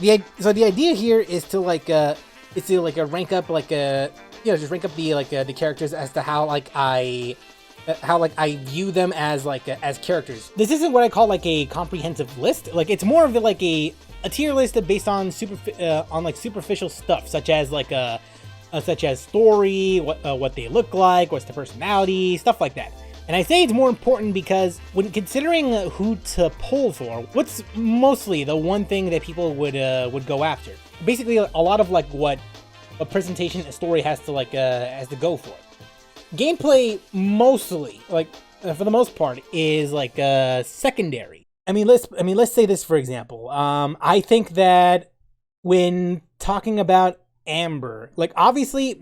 the idea here is to rank up just rank up the characters as to how I view them as as characters. This isn't what I call like a comprehensive list. Like it's more of like a tier list based on superficial stuff, such as such as story, what they look like, what's the personality, stuff like that. And I say it's more important because when considering who to pull for, what's mostly the one thing that people would go after? Basically, a lot of what a presentation a story has to go for. Gameplay mostly, for the most part, is secondary. Let's say this for example. I think that when talking about Amber, obviously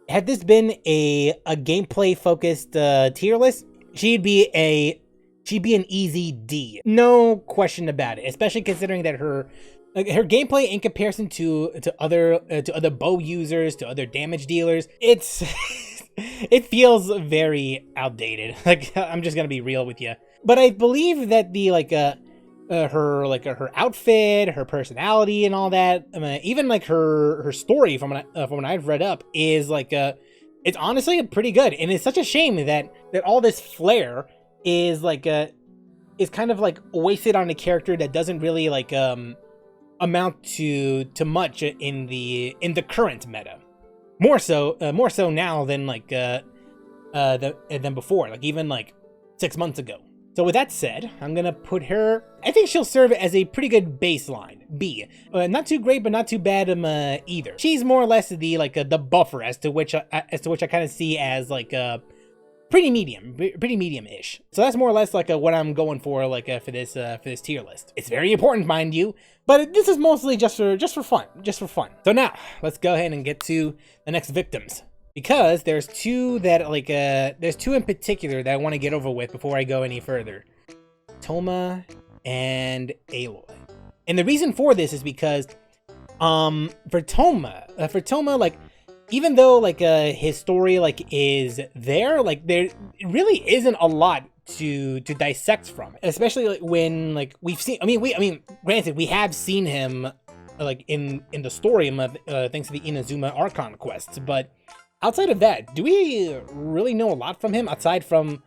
had this been a gameplay focused tier list, she'd be an easy D, no question about it. Especially considering that her gameplay in comparison to other bow users, to other damage dealers, it feels very outdated. I'm just gonna be real with you. But I believe that the her outfit, her personality, and all that, even her story from what I've read up is it's honestly pretty good. And it's such a shame that all this flair is kind of wasted on a character that doesn't really amount to much in the current meta. More so now than than before, even 6 months ago. So with that said, I'm gonna put her. I think she'll serve as a pretty good baseline B. Not too great, but not too bad either. She's more or less the buffer as to which I kind of see as pretty medium-ish. So that's more or less what I'm going for for this tier list. It's very important, mind you, but this is mostly just for fun. So now let's go ahead and get to the next victims, because there's two that there's two in particular that I want to get over with before I go any further. Toma and Aloy. And the reason for this is because for Toma, even though his story is there really isn't a lot to dissect from, especially when we've seen. Granted, we have seen him in the story thanks to the Inazuma Archon quests, but outside of that, do we really know a lot from him aside from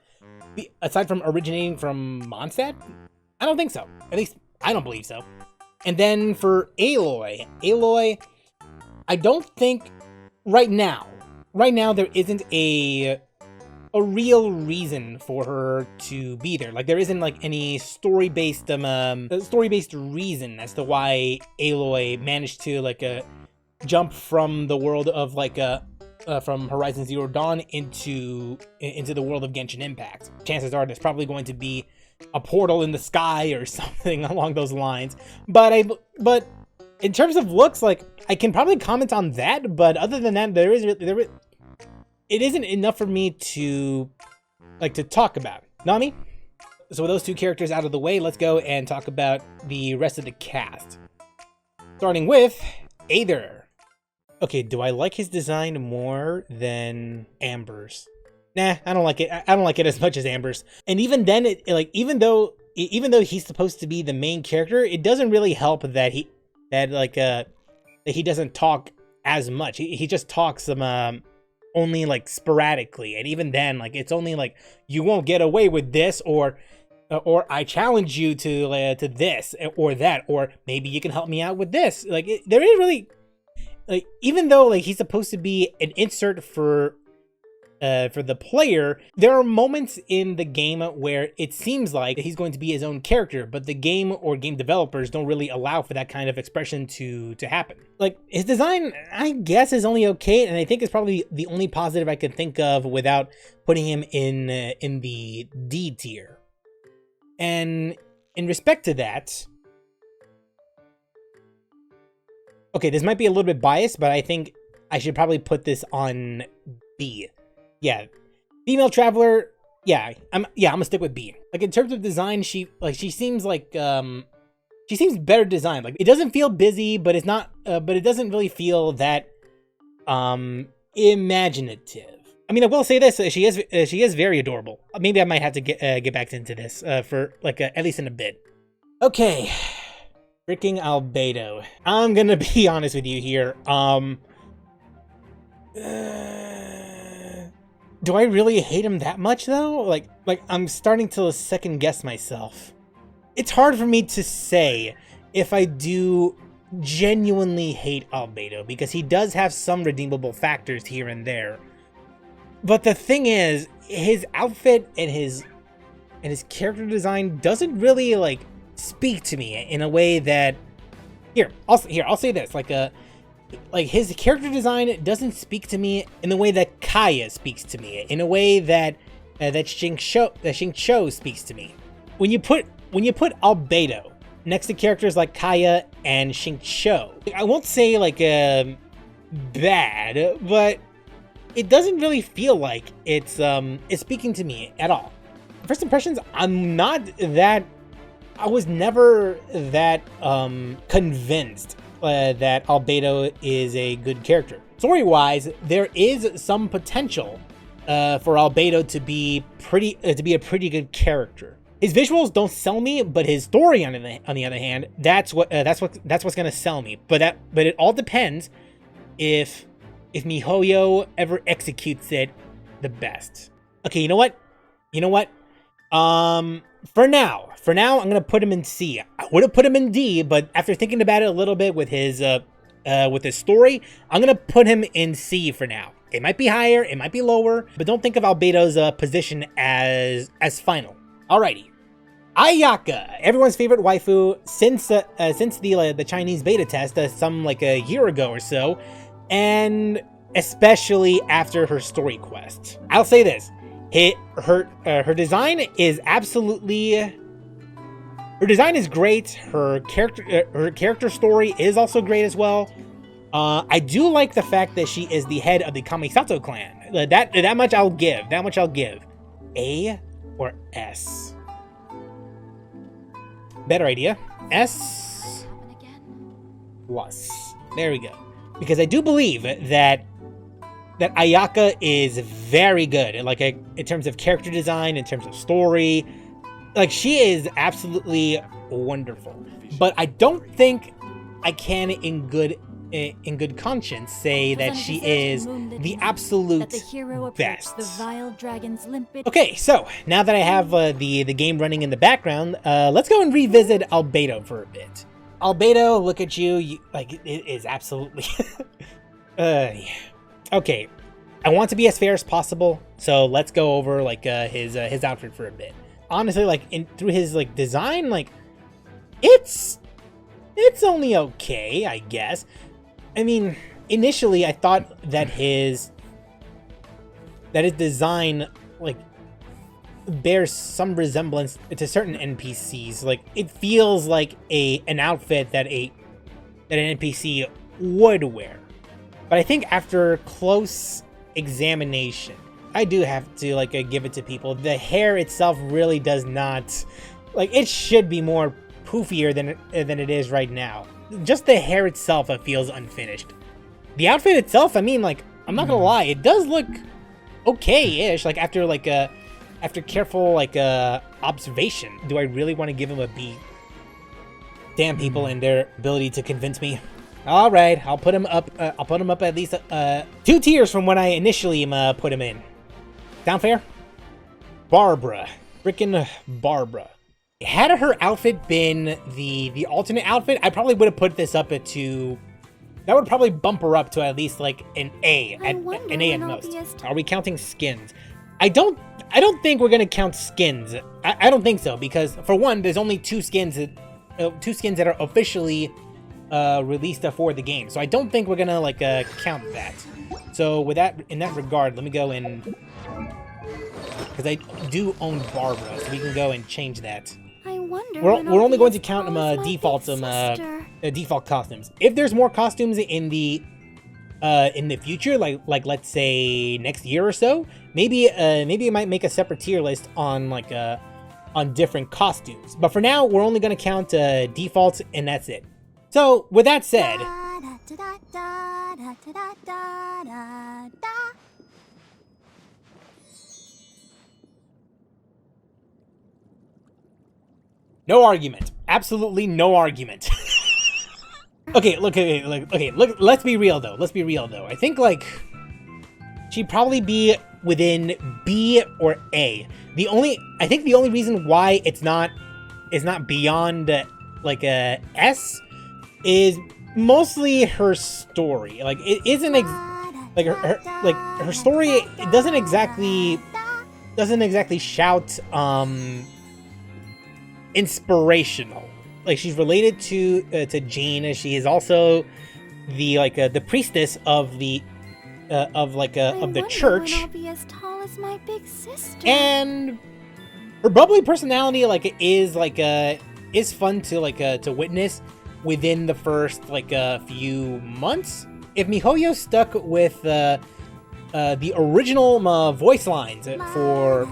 originating from Mondstadt? I don't think so. At least I don't believe so. And then for Aloy, I don't think right now there isn't a real reason for her to be there. There isn't any story-based reason as to why Aloy managed to jump from the world of from Horizon Zero Dawn into the world of Genshin Impact. Chances are there's probably going to be a portal in the sky or something along those lines. But in terms of looks, I can probably comment on that, but other than that, it isn't enough for me to talk about. Nami? So with those two characters out of the way, let's go and talk about the rest of the cast. Starting with Aether. Okay, do I like his design more than Amber's? Nah, I don't like it. I don't like it as much as Amber's. And even then, even though he's supposed to be the main character, it doesn't really help that he doesn't talk as much. He just talks only sporadically, and even then, it's only you won't get away with this, or I challenge you to this or that, or maybe you can help me out with this. There is really. Even though he's supposed to be an insert for the player, there are moments in the game where it seems like he's going to be his own character, but the game or game developers don't really allow for that kind of expression to happen. His design, I guess, is only okay, and I think it's probably the only positive I could think of without putting him in the D tier. And in respect to that, okay, this might be a little bit biased, but I think I should probably put this on B. Yeah, female traveler. Yeah, I'm gonna stick with B. In terms of design, she seems she seems better designed. It doesn't feel busy, but it's not. But it doesn't really feel that imaginative. I will say this: she is very adorable. Maybe I might have to get back into this for at least in a bit. Okay. Freaking Albedo. I'm gonna be honest with you here. Do I really hate him that much though? Like I'm starting to second guess myself. It's hard for me to say if I do genuinely hate Albedo, because he does have some redeemable factors here and there. But the thing is, his outfit and his character design doesn't really like speak to me in a way that I'll say this, like his character design doesn't speak to me in the way that Kaya speaks to me, in a way that Xingqiu speaks to me. When you put Albedo next to characters like Kaya and Xingqiu, I won't say like bad, but it doesn't really feel like it's speaking to me at all. First impressions, I was never that convinced that Albedo is a good character. Story-wise, there is some potential for Albedo to be a pretty good character. His visuals don't sell me, but his story, on the other hand, that's what's gonna sell me. But it all depends if MiHoYo ever executes it the best. Okay, you know what? For now, I'm gonna put him in C. I would have put him in D, but after thinking about it a little bit with his story, I'm gonna put him in C for now. It might be higher, it might be lower, but don't think of Albedo's position as final. Alrighty, Ayaka, everyone's favorite waifu since the Chinese beta test, some like a year ago or so, and especially after her story quest. I'll say this. Her design is great. Her character story is also great as well. I do like the fact that she is the head of the Kamisato clan. That much I'll give. A or S? Better idea. S plus. There we go. Because I do believe that Ayaka is very good, like in terms of character design, in terms of story. Like, she is absolutely wonderful. But I don't think I can, in good conscience, say that she is the absolute best. Okay, so now that I have the game running in the background, let's go and revisit Albedo for a bit. Albedo, look at you, like, it is absolutely okay, I want to be as fair as possible, so let's go over like his outfit for a bit. Honestly, like through his like design, like it's only okay, I guess. I mean, initially I thought that his design like bears some resemblance to certain NPCs. Like, it feels like an outfit that an NPC would wear. But I think after close examination, I do have to like give it to people. The hair itself really does not, like, it should be more poofier than it is right now. Just the hair itself feels unfinished. The outfit itself, I mean, like, I'm not gonna lie, it does look okay-ish. Like, after careful like observation, do I really want to give him a B? Damn people and their ability to convince me. All right, I'll put him up. I'll put him up at least 2 tiers from when I initially put him in. Sound fair? Barbara, frickin' Barbara. Had her outfit been the alternate outfit, I probably would have put this up at 2. That would probably bump her up to at least like an A at most. Are we counting skins? I don't think we're gonna count skins. I don't think so, because for one, there's only 2 skins that are officially released for the game. So I don't think we're gonna like count that. So with that, in that regard, let me go in, because I do own Barbara, so we can go and change that. I wonder. We're only going to count them default costumes. If there's more costumes in the future, like let's say next year or so, maybe I might make a separate tier list on like on different costumes. But for now, we're only gonna count defaults, and that's it. So with that said, no argument. Absolutely no argument. Okay, look, let's be real though. I think, like, she'd probably be within B or A. I think the only reason why it's not beyond, like, a S is mostly her story. Like, it isn't, her story, it doesn't exactly shout, inspirational. Like, she's related to Jean. She is also the priestess of the church. I'll be as tall as my big sister. And her bubbly personality, is fun to witness within the first few months. If MiHoYo stuck with the original voice lines for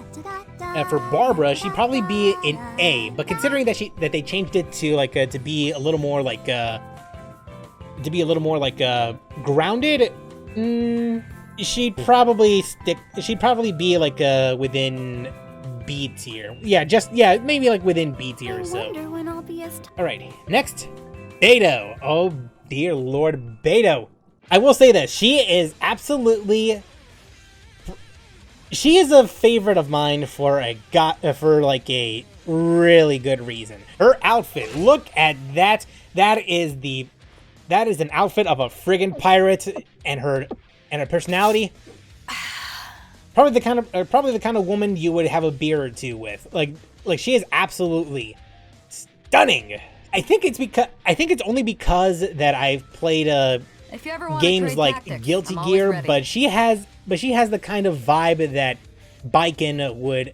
Barbara, she'd probably be an A. But considering that they changed it to be a little more grounded, she'd probably be within B tier. Maybe within B tier or so. Alrighty, next, Beidou. Oh dear Lord, Beidou. I will say this: she is a favorite of mine for a really good reason. Her outfit, look at that. That is an outfit of a friggin' pirate, and her personality. Probably the kind of woman you would have a beer or two with. Like she is absolutely stunning. I think it's only because that I've played games like tactics, Guilty Gear, but she has the kind of vibe that Baiken would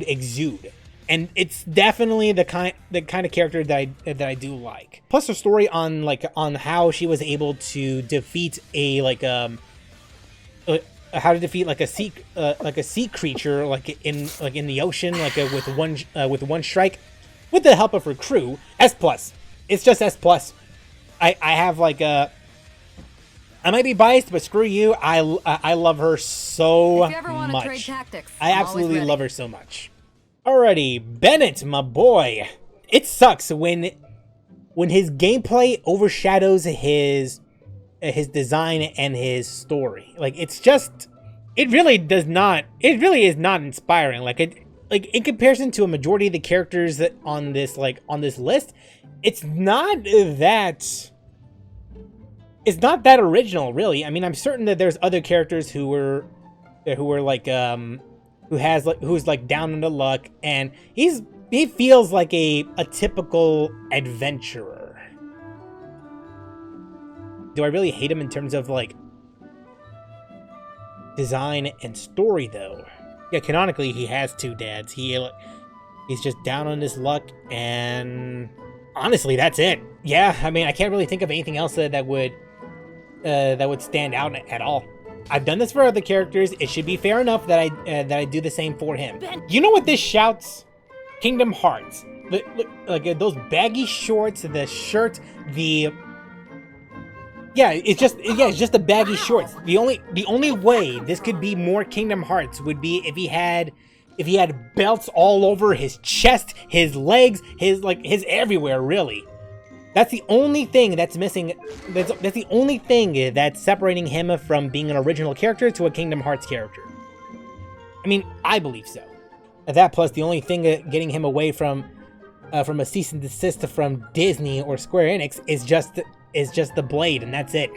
exude, and it's definitely the kind of character that I do like. Plus her story on how she was able to defeat a sea creature in the ocean with one strike, with the help of her crew. S+. It's just S+. I have I might be biased, but screw you. I love her so if you ever want much. To trade tactics, I absolutely love her so much. Alrighty, Bennett, my boy. It sucks when his gameplay overshadows his design and his story. It really is not inspiring. In comparison to a majority of the characters on this list, it's not that original, really. I mean, I'm certain that there's other characters who's down on the luck, and he feels like a typical adventurer. Do I really hate him in terms of design and story though? Yeah, canonically he has two dads. He's just down on his luck, and honestly, that's it. Yeah, I mean, I can't really think of anything else that would stand out at all. I've done this for other characters. It should be fair enough that I do the same for him. You know what this shouts? Kingdom Hearts. Look, those baggy shorts, the shirt, it's just the baggy shorts. The only way this could be more Kingdom Hearts would be if he had belts all over his chest, his legs, his everywhere, really. That's the only thing that's missing. That's the only thing that's separating him from being an original character to a Kingdom Hearts character. I mean, I believe so. That plus the only thing getting him away from a cease and desist from Disney or Square Enix is just the blade, and that's it.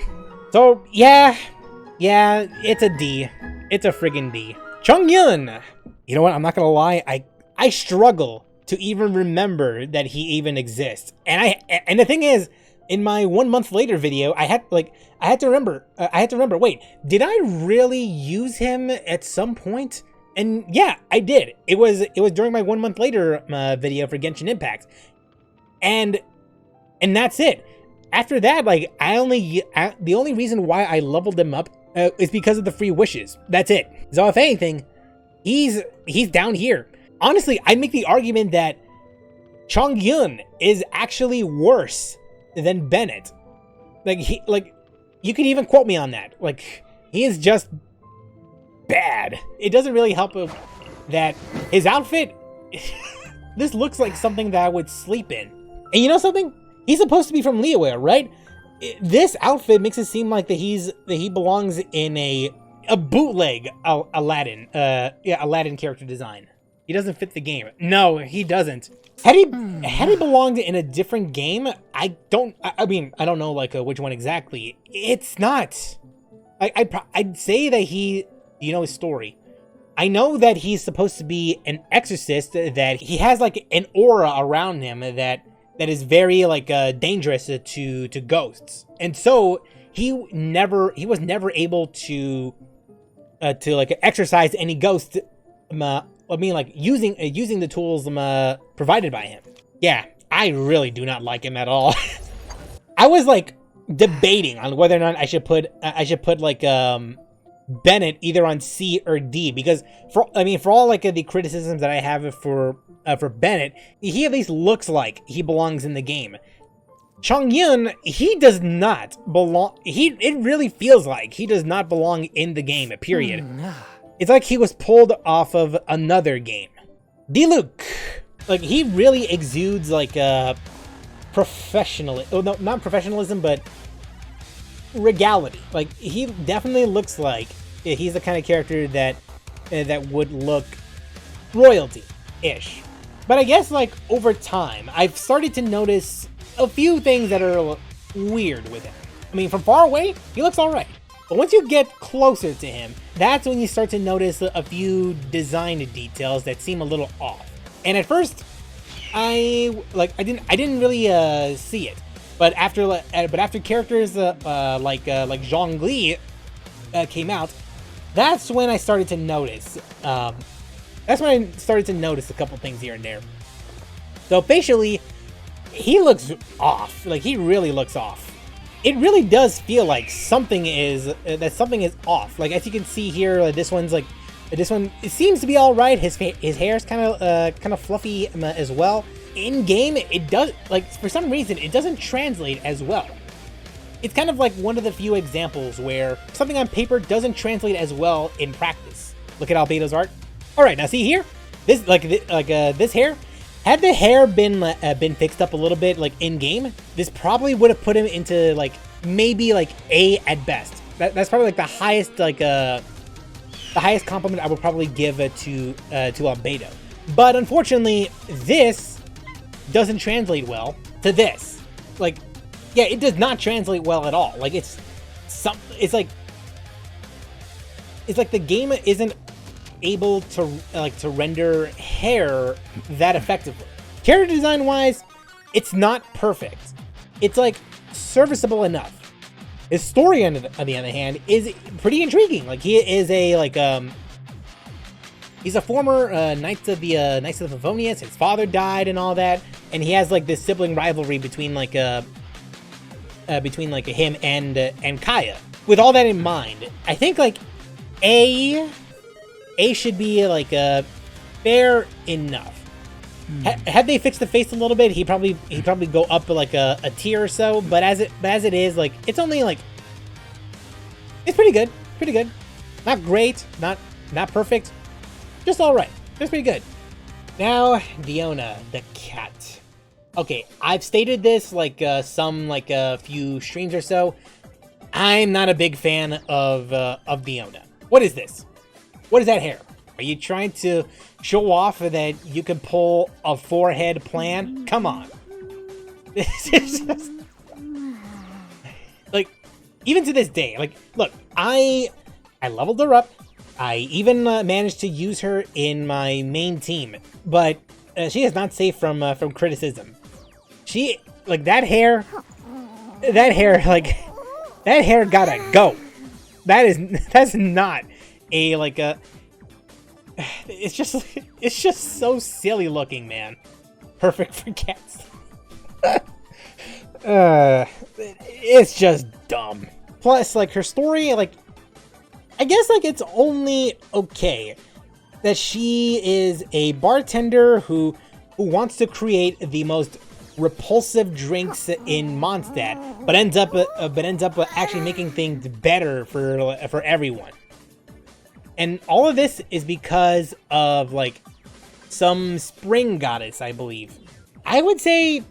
So yeah, it's a D. It's a friggin' D. Chongyun. You know what? I'm not gonna lie. I struggle to even remember that he even exists. And the thing is, in my 1 month later video, I had to remember. Wait, did I really use him at some point? And yeah, I did. It was during my 1 month later video for Genshin Impact, and that's it. After that, the only reason why I leveled him up is because of the free wishes. That's it. So if anything, he's down here. Honestly, I'd make the argument that Chongyun is actually worse than Bennett. You can even quote me on that. He is just bad. It doesn't really help that his outfit, this looks like something that I would sleep in. And you know something? He's supposed to be from Liyue, right? This outfit makes it seem like that he belongs in a bootleg Aladdin. Aladdin character design. He doesn't fit the game. No, he doesn't. Had he belonged in a different game, I mean, I don't know like which one exactly. It's not. I'd say that his story. I know that he's supposed to be an exorcist, that he has like an aura around him that is very like dangerous to ghosts. And so he was never able to like exorcise any ghost. I mean, like using the tools provided by him. Yeah, I really do not like him at all. I was like debating on whether or not I should put like Bennett either on C or D, because for all like the criticisms that I have for Bennett, he at least looks like he belongs in the game. Chongyun, he does not belong. It really feels like he does not belong in the game. Period. It's like he was pulled off of another game. Diluc, like he really exudes like professional. Oh no, not professionalism, but regality. Like he definitely looks like he's the kind of character that would look royalty-ish. But I guess like over time, I've started to notice a few things that are weird with him. I mean, from far away, he looks alright. But once you get closer to him, that's when you start to notice a few design details that seem a little off. And at first, I didn't really see it. But after characters like Zhongli came out, that's when I started to notice. That's when I started to notice a couple things here and there. So facially, he looks off. Like he really looks off. It really does feel like something is off. Like as you can see here, this one it seems to be all right. His hair's kind of fluffy as well. In game, it does, like, for some reason it doesn't translate as well. It's kind of like one of the few examples where something on paper doesn't translate as well in practice. Look at Albedo's art. All right, now see here, this this hair. Had the hair been fixed up a little bit, like in game, this probably would have put him into like maybe like A at best. That's probably like the highest compliment I would probably give to Albedo. But unfortunately, this doesn't translate well to this. Like, yeah, it does not translate well at all. Like it's like the game isn't able to render hair that effectively. Character design wise, it's not perfect. It's like serviceable enough. His story on the other hand is pretty intriguing. Like he is he's a former Knights of the Favonius. His father died and all that, and he has like this sibling rivalry between him and Kaya. With all that in mind, I think like A should be like fair enough. Had they fixed the face a little bit, he'd probably go up like a tier or so. But as it is, like it's only like it's pretty good. Not great, not perfect, just all right. That's pretty good. Now Diona the cat. Okay, I've stated this like a few streams or so. I'm not a big fan of Diona. What is this? What is that hair? Are you trying to show off that you can pull a forehead plan? Come on. This is just... Like, even to this day, like, look, I leveled her up. I even managed to use her in my main team, but she is not safe from criticism. She, like, that hair, gotta go. That's not a like a it's just so silly looking, man. Perfect for cats. It's just dumb. Plus, like, her story, like, I guess like it's only okay that she is a bartender who wants to create the most repulsive drinks in Mondstadt, but ends up actually making things better for everyone. And all of this is because of like some spring goddess, I believe. I would say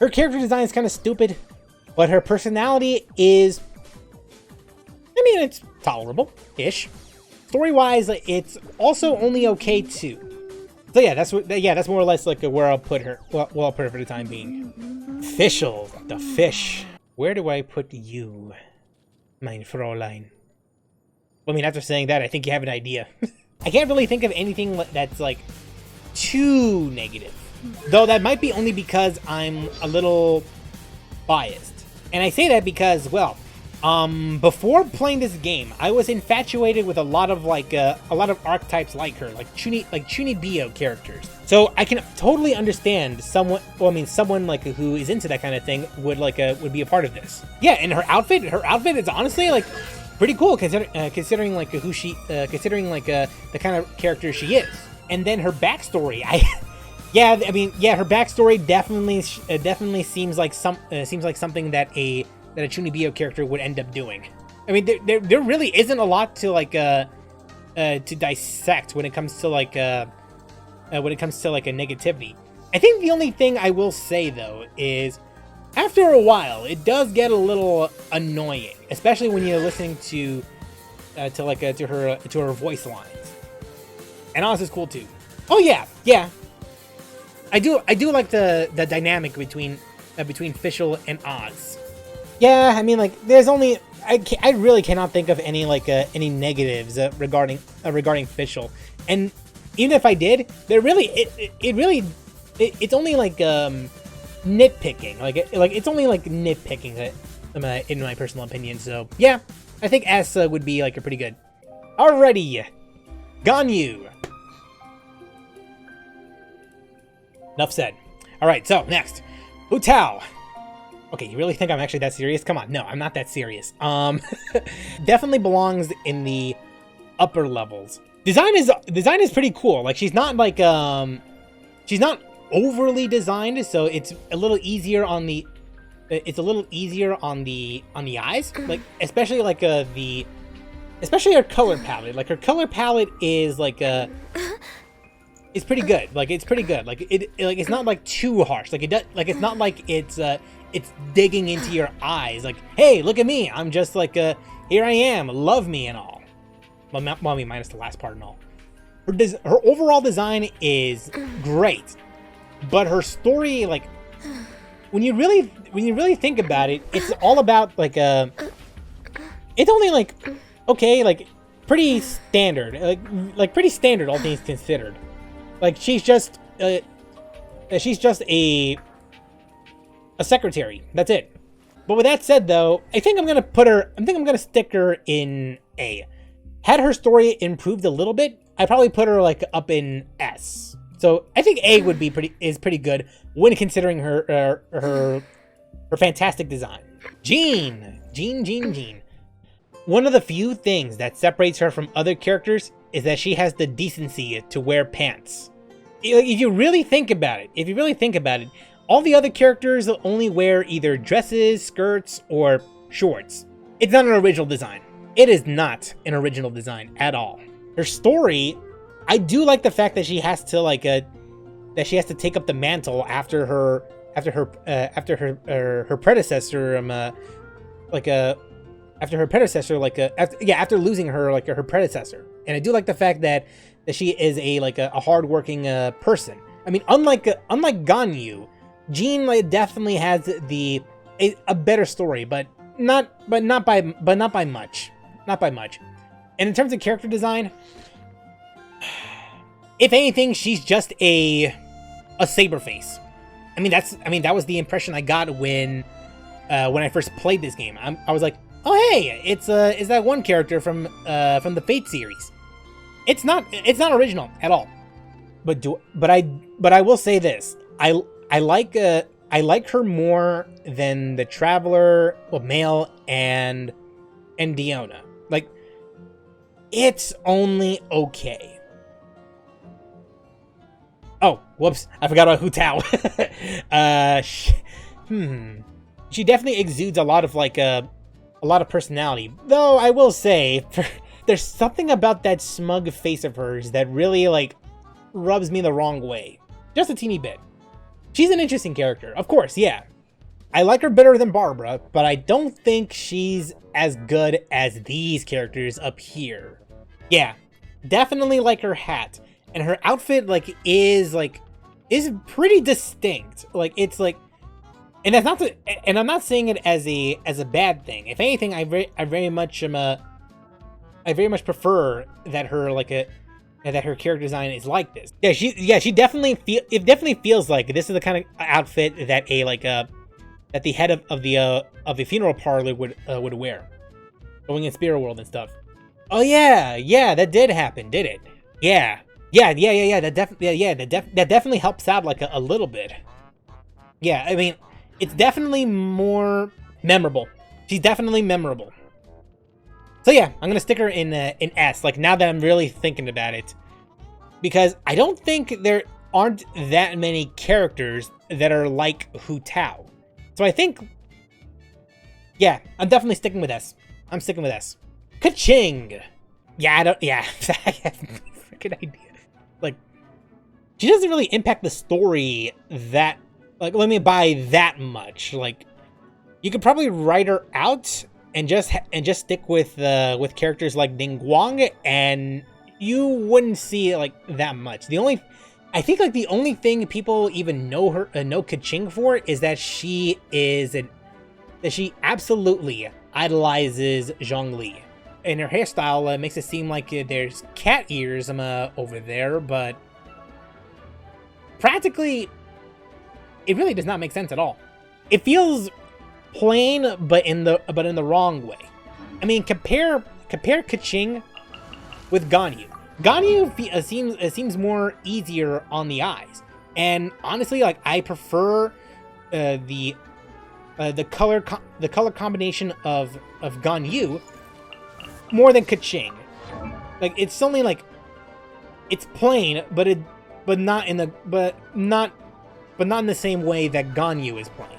Her character design is kind of stupid, but her personality is, I mean, it's tolerable-ish. Story-wise, it's also only okay too. So yeah, that's more or less like where I'll put her. Well, I'll put her for the time being. Fischl, the fish. Where do I put you, mein Fräulein? Well, I mean, after saying that, I think you have an idea. I can't really think of anything that's like too negative, though that might be only because I'm a little biased. And I say that because, well, before playing this game, I was infatuated with a lot of archetypes like her, like Chunibyo characters. So I can totally understand someone like who is into that kind of thing would be a part of this. Yeah, and her outfit is honestly like pretty cool considering like who she the kind of character she is. And then her backstory, her backstory definitely seems like something that a Chunibyo character would end up doing. I mean, there really isn't a lot to to dissect when it comes to a negativity. I think the only thing I will say though is, after a while, it does get a little annoying, especially when you're listening to her voice lines. And Oz is cool too. Oh yeah. I do like the dynamic between Fischl and Oz. Yeah, I mean, like, there's only I really cannot think of any any negatives regarding Fischl, and even if I did, it's only like nitpicking, it's only like nitpicking in my personal opinion. So yeah, I think S would be like a pretty good. Alrighty, Ganyu. Enough said. All right, so next, Utau. Okay, you really think I'm actually that serious? Come on, no, I'm not that serious. Definitely belongs in the upper levels. Design is pretty cool. Like, she's not overly designed, so it's a little easier on the eyes. Like, especially her color palette. Like, her color palette is it's pretty good. It's pretty good. It's not like too harsh. It's not like it's digging into your eyes. Like, hey, look at me. I'm just here I am. Love me and all. Well, minus the last part and all. Her overall design is great, but her story, when you really think about it, it's all about it's only okay, pretty standard, pretty standard, all things considered. She's just a secretary. That's it. But with that said, though, I think I'm gonna stick her in A. Had her fantastic improved a little bit, I'd probably put her up in S. So I think A would be pretty good when considering her fantastic design. Jean. One of the few things that separates her from other characters is that she has the decency to wear pants. If you really think about it, all the other characters only wear either dresses, skirts, or shorts. It's not an original design. It is not an original design at all. Her story, I do like the fact that she has to take up the mantle after her predecessor after losing her predecessor. And I do like the fact that she is a hardworking person. I mean, unlike Ganyu, Jean definitely has a better story, but not by much. And in terms of character design, if anything, she's just a saber face. I mean, that was the impression I got when I first played this game. I was like, oh hey, it's that one character from the Fate series. It's not original at all. But I will say this. I like her more than the Traveler, Male, and Diona. It's only okay. Oh, whoops! I forgot about Utau. She definitely exudes a lot of personality. Though I will say, there's something about that smug face of hers that really rubs me the wrong way. Just a teeny bit. She's an interesting character, of course, yeah. I like her better than Barbara, but I don't think she's as good as these characters up here. Yeah, definitely like her hat. And her outfit, like, is pretty distinct. Like, it's like, and that's not to, and I'm not saying it as a bad thing. If anything, I very much prefer that her character design is like this. She definitely feels like this is the kind of outfit that that the head of the funeral parlor would wear, going in Spirit World and stuff. Oh yeah, that did happen, did it? Yeah. That definitely helps out like a little bit. Yeah, I mean, it's definitely more memorable. She's definitely memorable. So yeah, I'm gonna stick her in S. Like, now that I'm really thinking about it, because I don't think there aren't that many characters that are like Utau. So I think, yeah, I'm definitely sticking with S. I'm sticking with S. Ka-ching! Yeah, I have no freaking idea. Like, she doesn't really impact the story that, like, by that much. Like, you could probably write her out and just stick with characters like Ningguang, and you wouldn't see like that much. I think the only thing people even know Ka-ching for is that she absolutely idolizes Zhongli. And her hairstyle makes it seem like there's cat ears over there, but practically, it really does not make sense at all. It feels plain, but in the wrong way. I mean, compare Ka-ching with Ganyu. Ganyu seems more easier on the eyes, and honestly, like, I prefer the color combination of Ganyu more than Ka-ching. Like, it's only like, it's plain, but not in the same way that Ganyu is plain.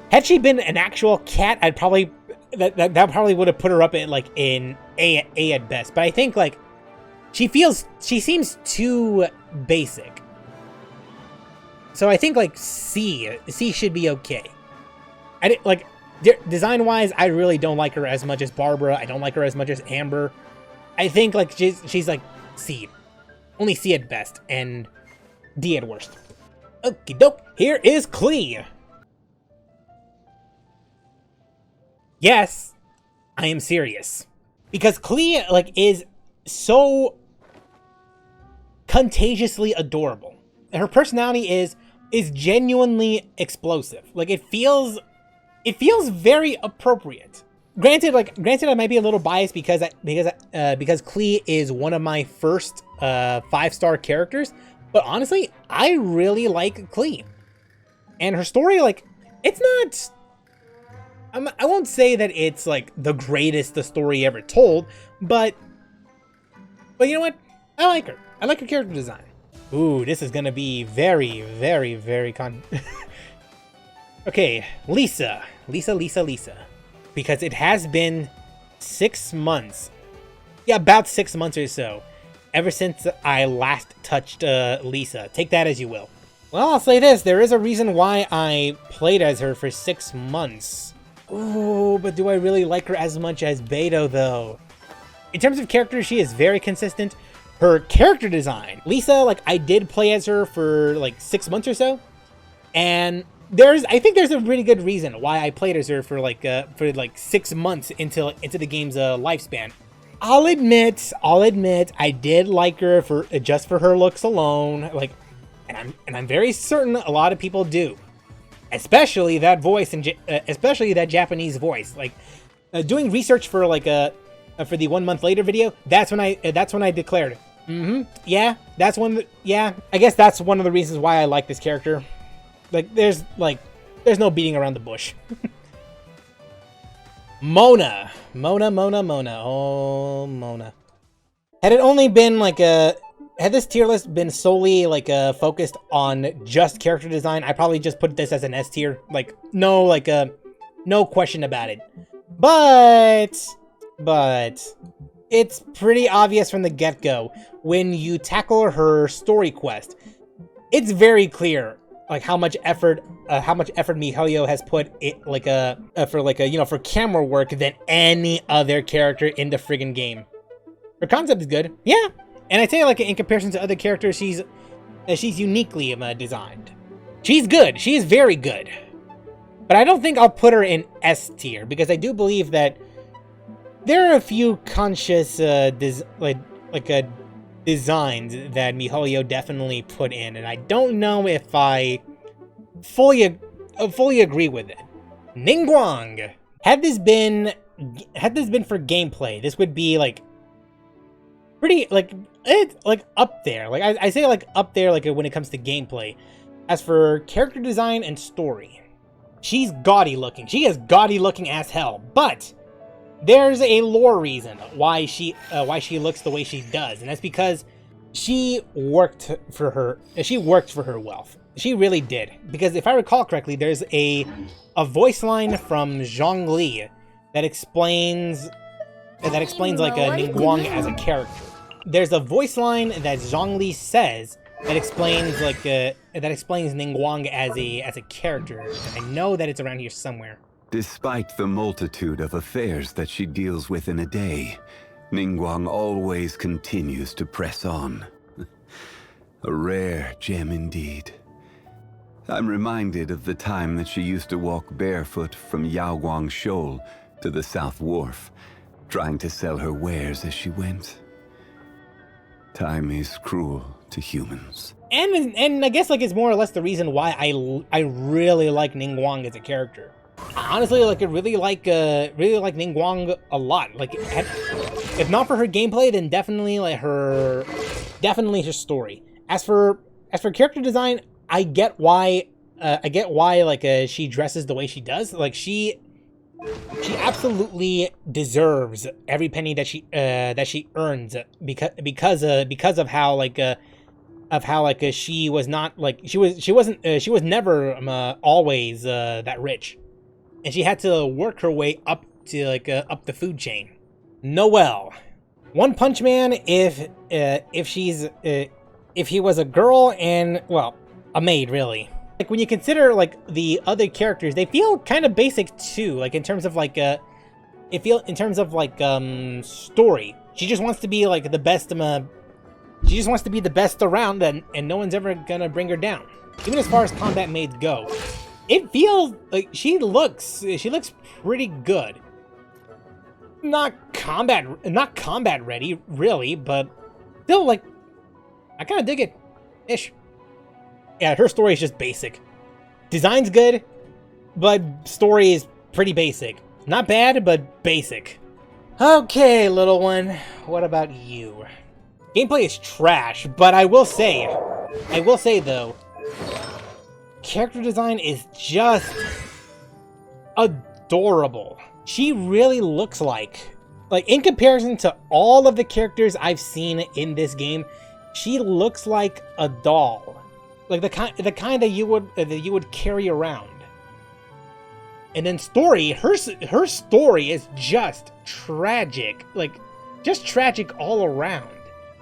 Had she been an actual cat, I'd probably that probably would have put her up at like in A at best. But I think like she seems too basic. So I think like C should be okay. Design wise, I really don't like her as much as Barbara. I don't like her as much as Amber. I think like she's like C, only C at best and D at worst. Okie doke. Here is Clee. Yes, I am serious, because Clee like is so contagiously adorable. Her personality is genuinely explosive. Like, it feels very appropriate. Granted, I might be a little biased because Clee is one of my first 5-star characters, but honestly, I really like Clee. And her story, like, it's not, I won't say that it's like the greatest the story ever told, but you know what? I like her. I like her character design. Ooh, this is gonna be very, very, very Okay, Lisa. Because it has been 6 months. Yeah, about 6 months or so. Ever since I last touched Lisa. Take that as you will. Well, I'll say this. There is a reason why I played as her for 6 months. Ooh, but do I really like her as much as Beto, though? In terms of character, she is very consistent. Her character design. Lisa, like, I did play as her for, like, 6 months or so. And I think there's a really good reason why I played as her for like 6 months into the game's lifespan. I'll admit, I did like her for just for her looks alone. Like, and I'm very certain a lot of people do, especially that voice and especially that Japanese voice. Like, doing research for like for the 1 month later video. That's when I declared. Yeah, I guess that's one of the reasons why I like this character. Like, there's no beating around the bush. Mona. Oh, Mona. Had it only been like had this tier list been solely like focused on just character design, I probably just put this as an S tier. Like, no question about it. But it's pretty obvious from the get-go when you tackle her story quest. It's very clear. how much effort MiHoYo has put it for camera work than any other character in the friggin' game. Her concept is good, yeah, and I'd say like in comparison to other characters, she's uniquely designed. She's good. She is very good, but I don't think I'll put her in S tier because I do believe that there are a few conscious designs that MiHoYo definitely put in, and I don't know if I fully agree with it. Ningguang. Had this been for gameplay, this would be like pretty up there. Like I say like up there like when it comes to gameplay. As for character design and story, she's gaudy looking. She is gaudy looking as hell, but there's a lore reason why she looks the way she does, and that's because she worked for her wealth. She really did. Because if I recall correctly, there's a voice line from Zhongli that explains like Ningguang as a character. There's a voice line that Zhongli says that explains Ningguang as a character. I know that it's around here somewhere. Despite the multitude of affairs that she deals with in a day, Ningguang always continues to press on. A rare gem indeed. I'm reminded of the time that she used to walk barefoot from Yaoguang Shoal to the South Wharf, trying to sell her wares as she went. Time is cruel to humans. And I guess like it's more or less the reason why I really like Ningguang as a character. Honestly, like I really like Ningguang a lot. Like, if not for her gameplay, then definitely her story. As for character design, I get why she dresses the way she does. Like she absolutely deserves every penny that she earns because of how she was never always that rich. And she had to work her way up to up the food chain. Noelle, One Punch Man. If he was a girl and a maid, really. Like when you consider like the other characters, they feel kind of basic too. Like in terms of story. She just wants to be like the best. She just wants to be the best around, and no one's ever gonna bring her down. Even as far as combat maids go. It feels like she looks pretty good. Not combat ready, really, but still like I kind of dig it, ish. Yeah, her story is just basic. Design's good, but story is pretty basic. Not bad, but basic. Okay, little one, what about you? Gameplay is trash, but I will say though, character design is just adorable. She really looks like in comparison to all of the characters I've seen in this game, she looks like a doll. Like the kind that you would carry around. And then story, her story is just tragic. Like just tragic all around.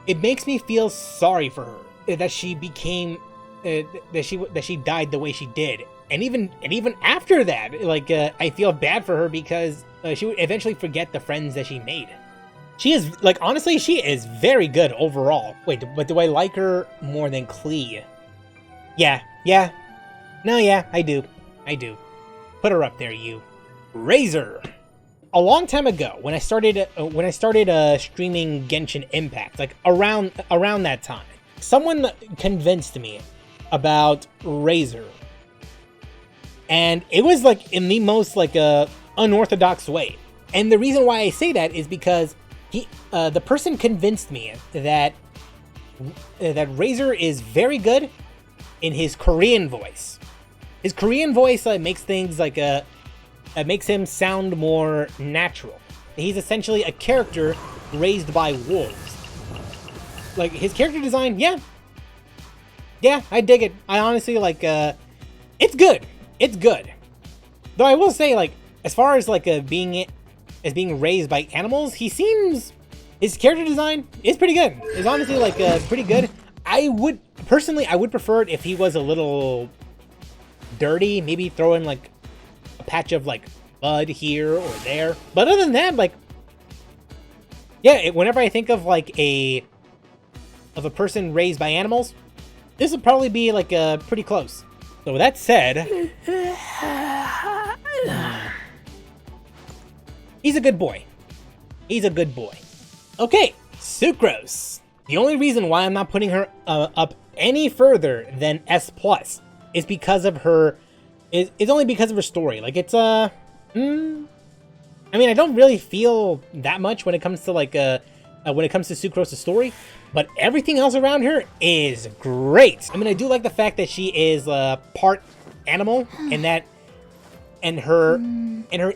It makes me feel sorry for her that she became that she died the way she did, and even after that, I feel bad for her because she would eventually forget the friends that she made. She is honestly, she is very good overall. Wait, but do I like her more than Clee? Yeah, I do. Put her up there, you. Razor. A long time ago, when I started streaming Genshin Impact, around that time, someone convinced me about Razor, and it was in the most unorthodox way. And the reason why I say that is because the person convinced me that Razor is very good in his Korean voice. His Korean voice makes things makes him sound more natural. He's essentially a character raised by wolves. His character design, yeah, I dig it. I honestly it's good. It's good. Though I will say, as far as being raised by animals, his character design is pretty good. It's honestly pretty good. I would prefer it if he was a little dirty. Maybe throw in like a patch of like blood here or there. But other than that, like, yeah, whenever I think of like a person raised by animals, this would probably be like pretty close. So with that said, he's a good boy. He's a good boy. Okay, Sucrose. The only reason why I'm not putting her up any further than S+ is because of her. It's only because of her story. Like it's I mean, I don't really feel that much when it comes to like when it comes to Sucrose's story, but everything else around her is great. I mean, I do like the fact that she is part animal, and her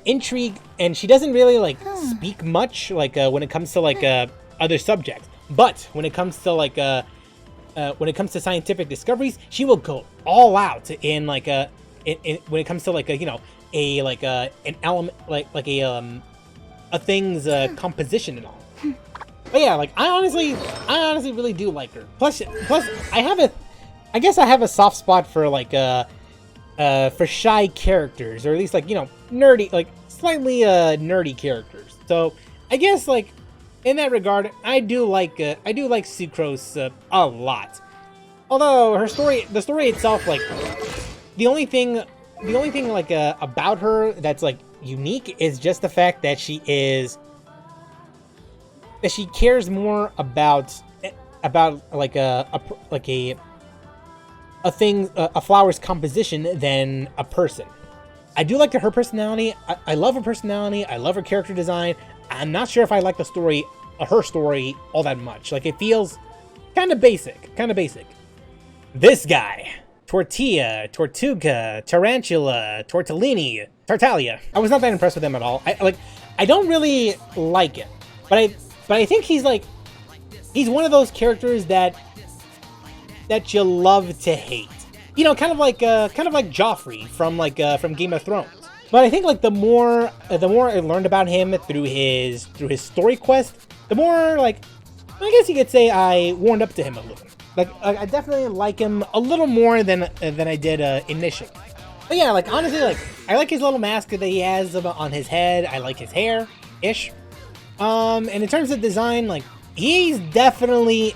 intrigue, and she doesn't really like speak much like when it comes to like other subjects. But when it comes to like when it comes to scientific discoveries, she will go all out in like when it comes to like you know, an element like a thing's composition and all. But yeah, like I honestly really do like her. Plus I guess I have a soft spot for like for shy characters, or at least like, you know, nerdy, like slightly nerdy characters. So I guess like in that regard, I do like Sucrose a lot. Although the story itself, like the only thing like about her that's like unique is just the fact that she cares more about like a flower's composition than a person. I do like her personality. I love her personality. I love her character design. I'm not sure if I like her story all that much. Like it feels kind of basic. This guy, Tortilla, Tortuga, Tarantula, Tortellini, Tartaglia. I was not that impressed with him at all. I don't really like him, but I think he's one of those characters that you love to hate. You know, kind of like Joffrey from Game of Thrones. But I think like the more I learned about him through his story quest, the more like I guess you could say I warmed up to him a little. Like I definitely like him a little more than I did initially. But yeah, like honestly, like I like his little mask that he has on his head. I like his hair ish. And in terms of design, like he definitely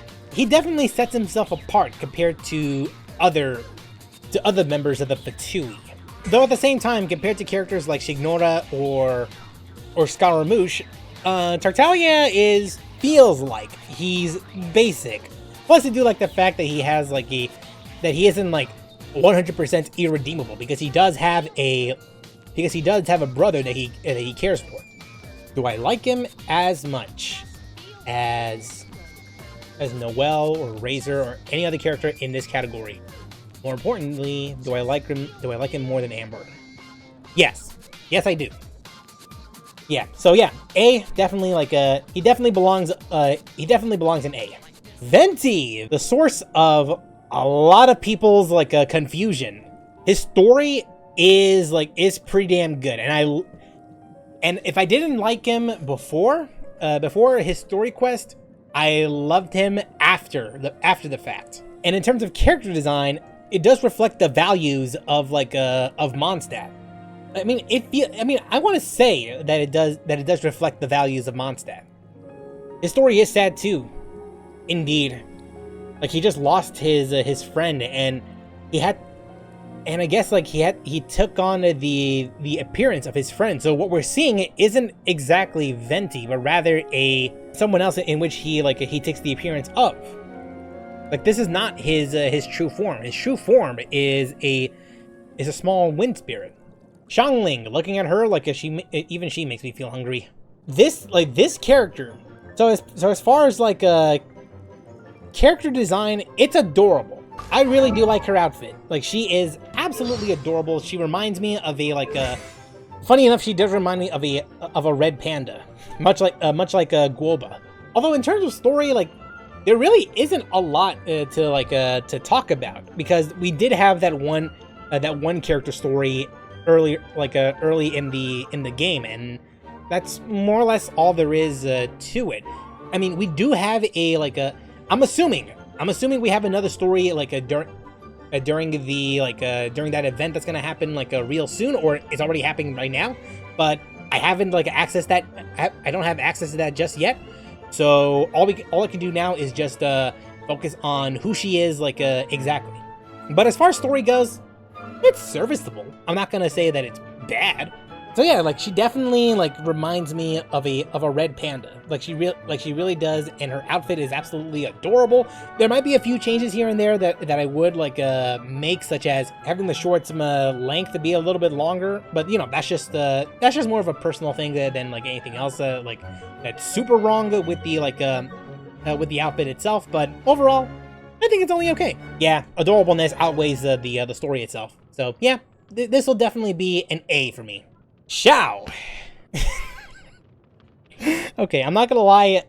sets himself apart compared to other members of the Fatui. Though at the same time, compared to characters like Shignora or Scaramouche, Tartaglia feels like he's basic. Plus, I do like the fact that he has like that he isn't like 100% irredeemable, because he does have a brother that he cares for. Do I like him as much as Noelle or Razor or any other character in this category? More importantly, do I like him more than Amber? Yes, I do. Yeah, so yeah, A definitely he definitely belongs in A. Venti, the source of a lot of people's confusion. His story is pretty damn good, and if I didn't like him before his story quest, I loved him after the fact. And in terms of character design, it does reflect the values of Mondstadt. I want to say that it does reflect the values of Mondstadt. His story is sad too, indeed. Like he just lost his friend, and I guess he took on the appearance of his friend. So what we're seeing isn't exactly Venti, but rather someone else in which he takes the appearance of. Like this is not his true form. His true form is a small wind spirit. Xiangling, looking at her even she makes me feel hungry. This character. So as far as character design, it's adorable. I really do like her outfit. Like she is absolutely adorable. She reminds me of funny enough, she does remind me of a red panda, much like Guoba. Although in terms of story, there really isn't a lot to talk about, because we did have that one character story early in the game, and that's more or less all there is to it. I mean, we do have I'm assuming we have another story during the during that event that's gonna happen real soon, or it's already happening right now. But I haven't accessed that. I don't have access to that just yet. So all I can do now is just focus on who she is exactly. But as far as story goes, it's serviceable. I'm not gonna say that it's bad. So yeah, she definitely reminds me of a red panda. She really does, and her outfit is absolutely adorable. There might be a few changes here and there that I would make, such as having the shorts length to be a little bit longer. But that's just more of a personal thing than anything else. That's super wrong with the outfit itself. But overall, I think it's only okay. Yeah, adorableness outweighs the story itself. So yeah, this will definitely be an A for me. Xiao. Okay, I'm not gonna lie.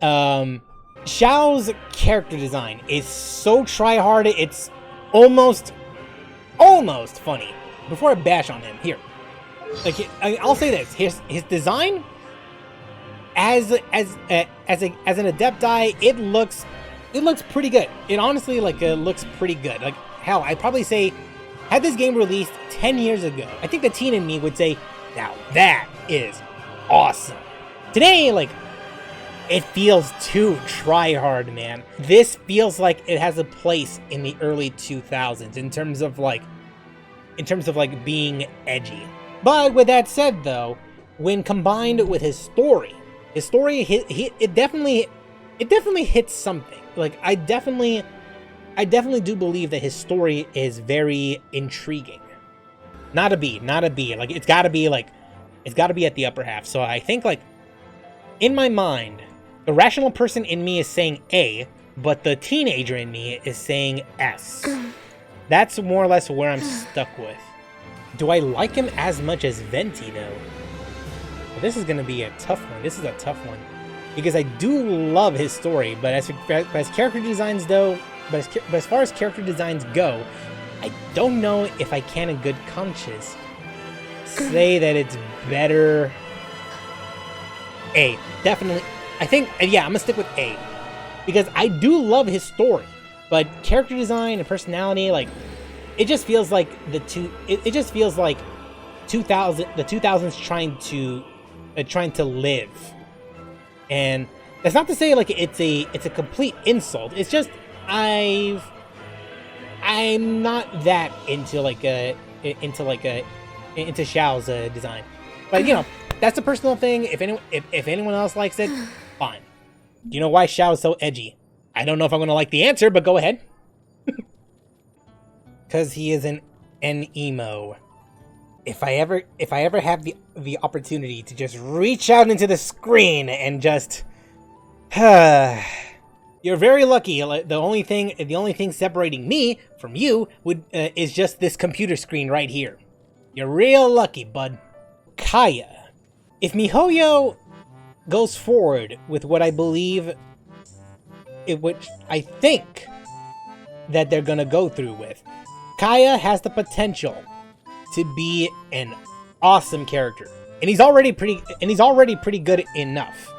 Xiao's character design is so try-hard, it's almost funny. Before I bash on him, here, I'll say this: his design as an Adepti, it looks pretty good. It honestly looks pretty good. Hell, I'd probably say, had this game released 10 years ago, I think the teen in me would say, now that is awesome. Today, it feels too try-hard, man. This feels like it has a place in the early 2000s in terms of being edgy. But with that said, though, when combined with his story, it definitely hits something. I definitely do believe that his story is very intriguing. Not a B. It's gotta be at the upper half. So I think in my mind, the rational person in me is saying A, but the teenager in me is saying S. That's more or less where I'm stuck with. Do I like him as much as Venti though? Well, this is gonna be a tough one. This is a tough one because I do love his story, but as character designs though, but as far as character designs go, I don't know if I can in good conscience say that it's better. A, definitely. I think, yeah, I'm gonna stick with A, because I do love his story, but character design and personality, it just feels like the 2000s trying to live, and that's not to say it's a complete insult. It's just I'm not that into Xiao's design, but that's a personal thing. If anyone else likes it, fine. Do you know why Xiao is so edgy? I don't know if I'm gonna like the answer, but go ahead. Because he is an emo. If I ever have the opportunity to just reach out into the screen and just you're very lucky. The only thing separating me from you is just this computer screen right here. You're real lucky, bud. Kaya. If MiHoYo goes forward with what I believe, which I think that they're gonna go through with, Kaya has the potential to be an awesome character, and he's already pretty good enough.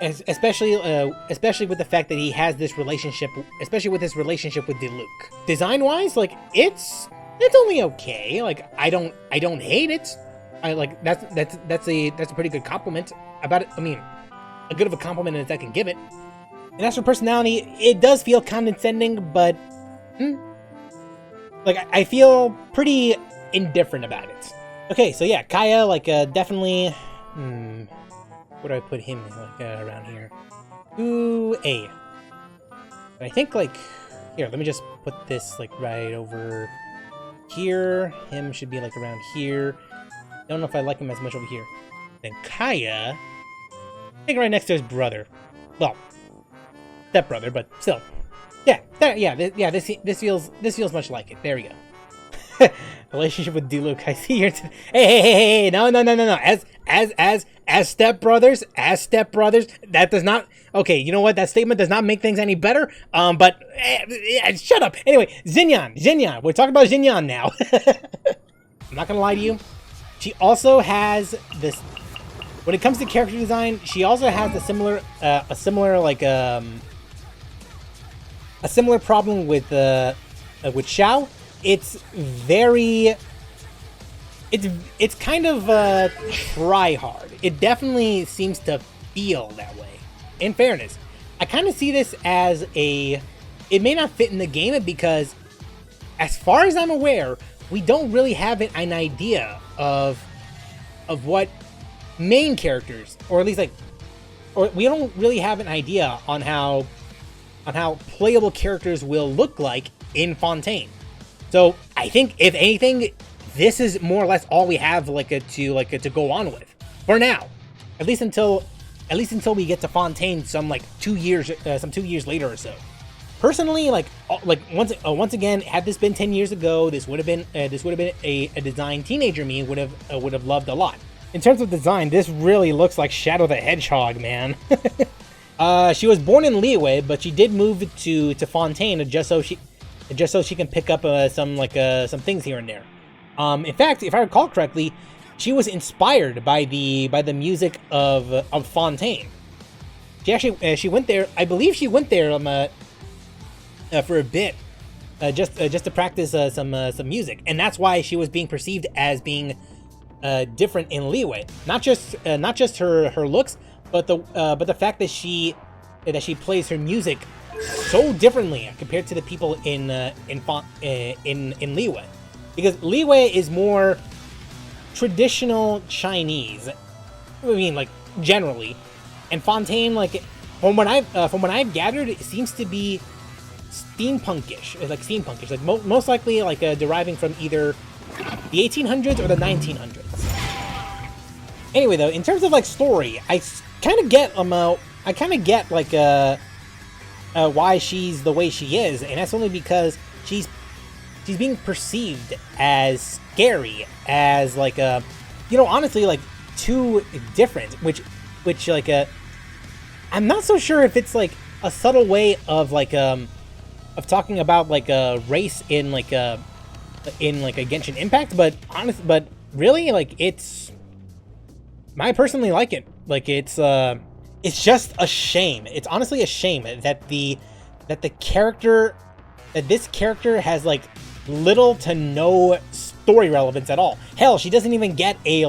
Especially with the fact that he has this relationship, especially with his relationship with Diluc. Design-wise, it's only okay. I don't hate it. That's a pretty good compliment about it. I mean, a good of a compliment as I can give it. And as for personality, it does feel condescending, but I feel pretty indifferent about it. Okay, so yeah, Kaya, definitely. Where do I put him? Around here. Ooh, A. But I think here. Let me just put this right over here. Him should be around here. I don't know if I like him as much over here. Then Kaya, I think right next to his brother. Well, stepbrother, but still. Yeah, this feels much like it. There we go. Relationship with Diluc. I see here. Hey, no. As stepbrothers, that does not. Okay, you know what? That statement does not make things any better. But shut up. Anyway, Xinyan. We're talking about Xinyan now. I'm not gonna lie to you. She also has this. When it comes to character design, she also has a similar problem with with Xiao, it's very, it's kind of try hard. It definitely seems to feel that way. In fairness, I kind of see this as it may not fit in the game because, as far as I'm aware, we don't really have an idea of what main characters, or at least or we don't really have an idea on how playable characters will look like in Fontaine. So I think, if anything, this is more or less all we have to go on with for now, at least until we get to Fontaine some 2 years later or so. Personally, once again, had this been 10 years ago, this would have been a design teenager me would have loved a lot. In terms of design, this really looks like Shadow the Hedgehog, man. She was born in Liyue, but she did move to Fontaine just so she can pick up some things here and there. In fact, if I recall correctly, she was inspired by the music of Fontaine. She went there. I believe she went there for a bit, just to practice some music, and that's why she was being perceived as being different in Liyue. Not just her looks, but the fact that she plays her music so differently compared to the people in Liyue, because Liyue is more traditional Chinese. I mean, generally, and Fontaine, from what I've gathered, it seems to be steampunkish, most likely deriving from either the 1800s or the 1900s. Anyway, though, in terms of story, I kind of get why she's the way she is, and that's only because she's being perceived as scary, as honestly too different, which I'm not so sure if it's a subtle way of talking about race in a Genshin Impact, but really it's, I personally like it. It's just a shame. It's honestly a shame that this character has little to no story relevance at all. Hell, she doesn't even get a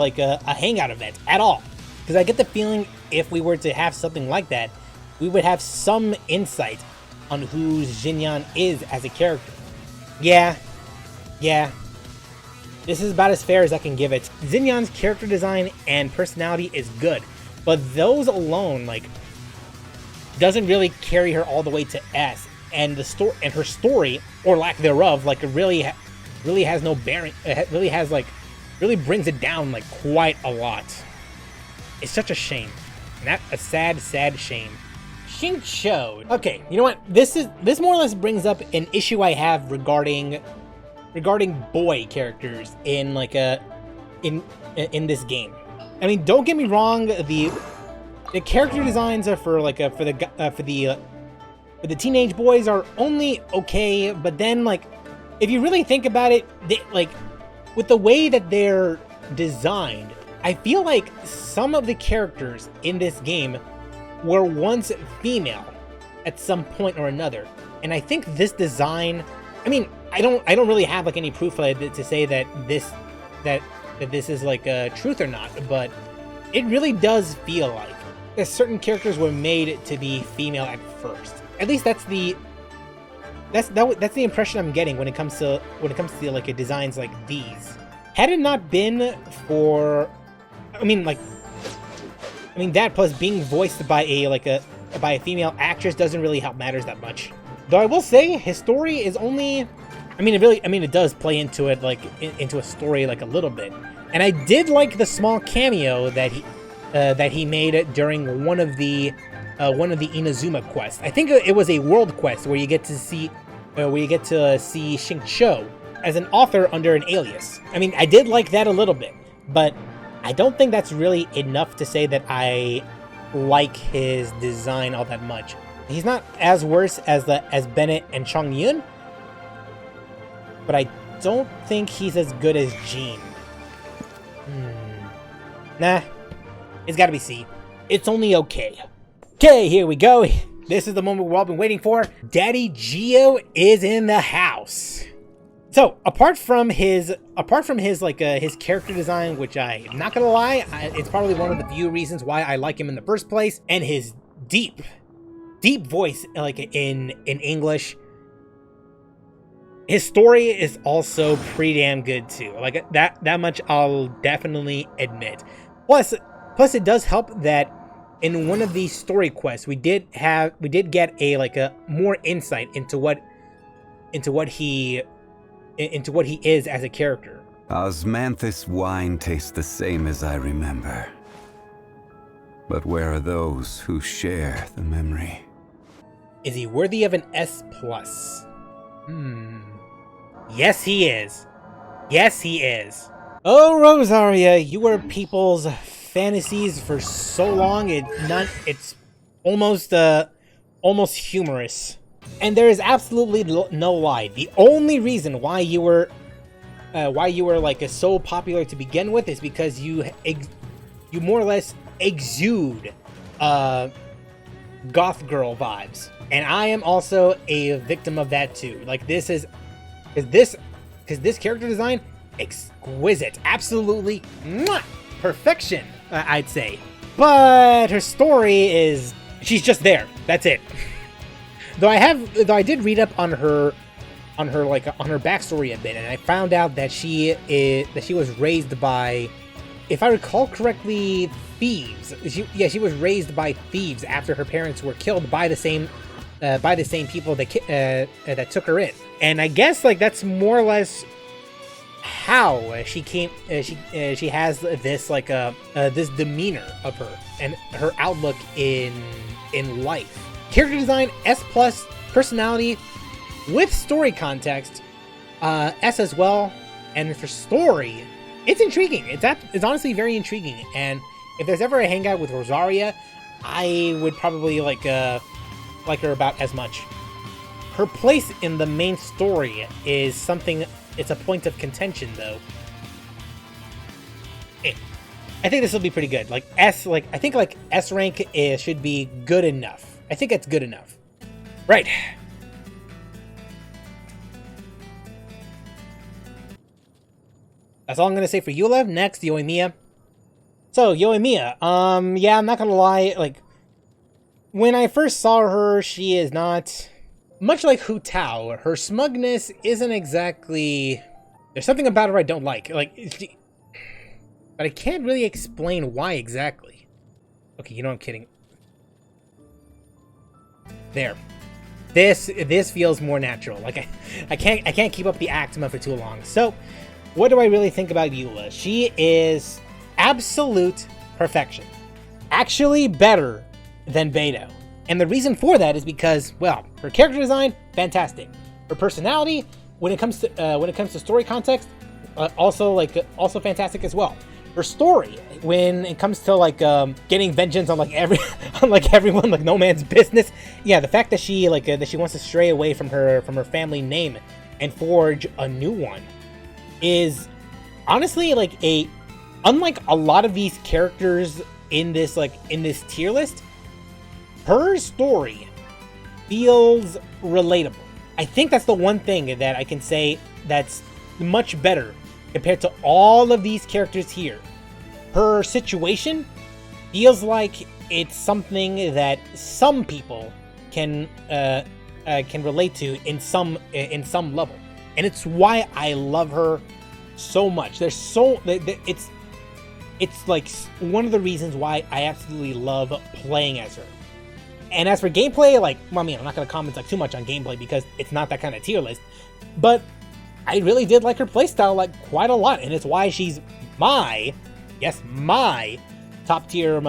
hangout event at all. Because I get the feeling if we were to have something like that, we would have some insight on who Xinyan is as a character. Yeah. This is about as fair as I can give it. Xinyan's character design and personality is good, but those alone, doesn't really carry her all the way to S. And her story, or lack thereof, really has no bearing. It really brings it down quite a lot. It's such a shame. A sad shame. Xingqiu. Okay, you know what? This more or less brings up an issue I have regarding boy characters in in this game. I mean, don't get me wrong. The character designs are for the teenage boys are only okay, but then if you really think about it, with the way that they're designed, I feel like some of the characters in this game were once female at some point or another, and I think this design, I mean, I don't really have any proof to say that this is truth or not, but it really does feel like that certain characters were made to be female at first. At least that's the impression I'm getting when it comes to designs like these. Had it not been for, that plus being voiced by a female actress doesn't really help matters that much. Though I will say his story is only, it does play into it into a story a little bit. And I did like the small cameo that he made during one of the Inazuma quests. I think it was a world quest where you get to see Xingqiu as an author under an alias. I did like that a little bit, but I don't think that's really enough to say that I like his design all that much. He's not as worse as Bennett and Chongyun, but I don't think he's as good as Jean. Nah, it's gotta be C. It's only okay. Okay, here we go. This is the moment we've all been waiting for. Daddy Geo is in the house. So, apart from his his character design, which I'm not gonna lie, it's probably one of the few reasons why I like him in the first place, and his deep voice, like in English. His story is also pretty damn good too. Like that much I'll definitely admit. Plus it does help that in one of these story quests we did get a more insight into what he is as a character. Osmanthus wine tastes the same as I remember. But where are those who share the memory? Is he worthy of an S+? Yes, he is. Yes, he is. Oh, Rosaria, you were people's fantasies for so long, it's almost humorous. And there is absolutely no lie. The only reason why you were like so popular to begin with is because you more or less exude goth girl vibes, and I am also a victim of that too. Like this character design, exquisite, absolutely perfection, I'd say. But her story she's just there. That's it. Though I did read up on her backstory a bit, and I found out that she was raised by, if I recall correctly, thieves. She was raised by thieves after her parents were killed by the same people that took her in. And I guess that's more or less how she came. She has this this demeanor of her and her outlook in life. Character design S+, personality with story context S as well. And for story, it's intriguing. It's honestly very intriguing. And if there's ever a hangout with Rosaria, I would probably like her about as much. Her place in the main story is something. It's a point of contention, though. I think this will be pretty good. I think S rank should be good enough. I think it's good enough. Right. That's all I'm gonna say for Eula. Next, Yoimiya. So, Yoimiya, yeah, I'm not gonna lie, when I first saw her, she is not... Much like Utau, her smugness isn't exactly... There's something about her I don't like. But I can't really explain why exactly. Okay, I'm kidding. There. This feels more natural. I can't keep up the actima for too long. So, what do I really think about Eula? She is absolute perfection. Actually better than Beto. And the reason for that is because, well, her character design, fantastic. Her personality, when it comes to story context, also fantastic as well. Her story, when it comes to getting vengeance on everyone, like no man's business. Yeah, the fact that she wants to stray away from her family name and forge a new one is honestly unlike a lot of these characters in this tier list, her story feels relatable. I think that's the one thing that I can say that's much better compared to all of these characters here. Her situation feels like it's something that some people can relate to in some level, and it's why I love her so much. It's one of the reasons why I absolutely love playing as her. And as for gameplay, I'm not gonna comment too much on gameplay because it's not that kind of tier list, but I really did like her playstyle quite a lot, and it's why she's my top tier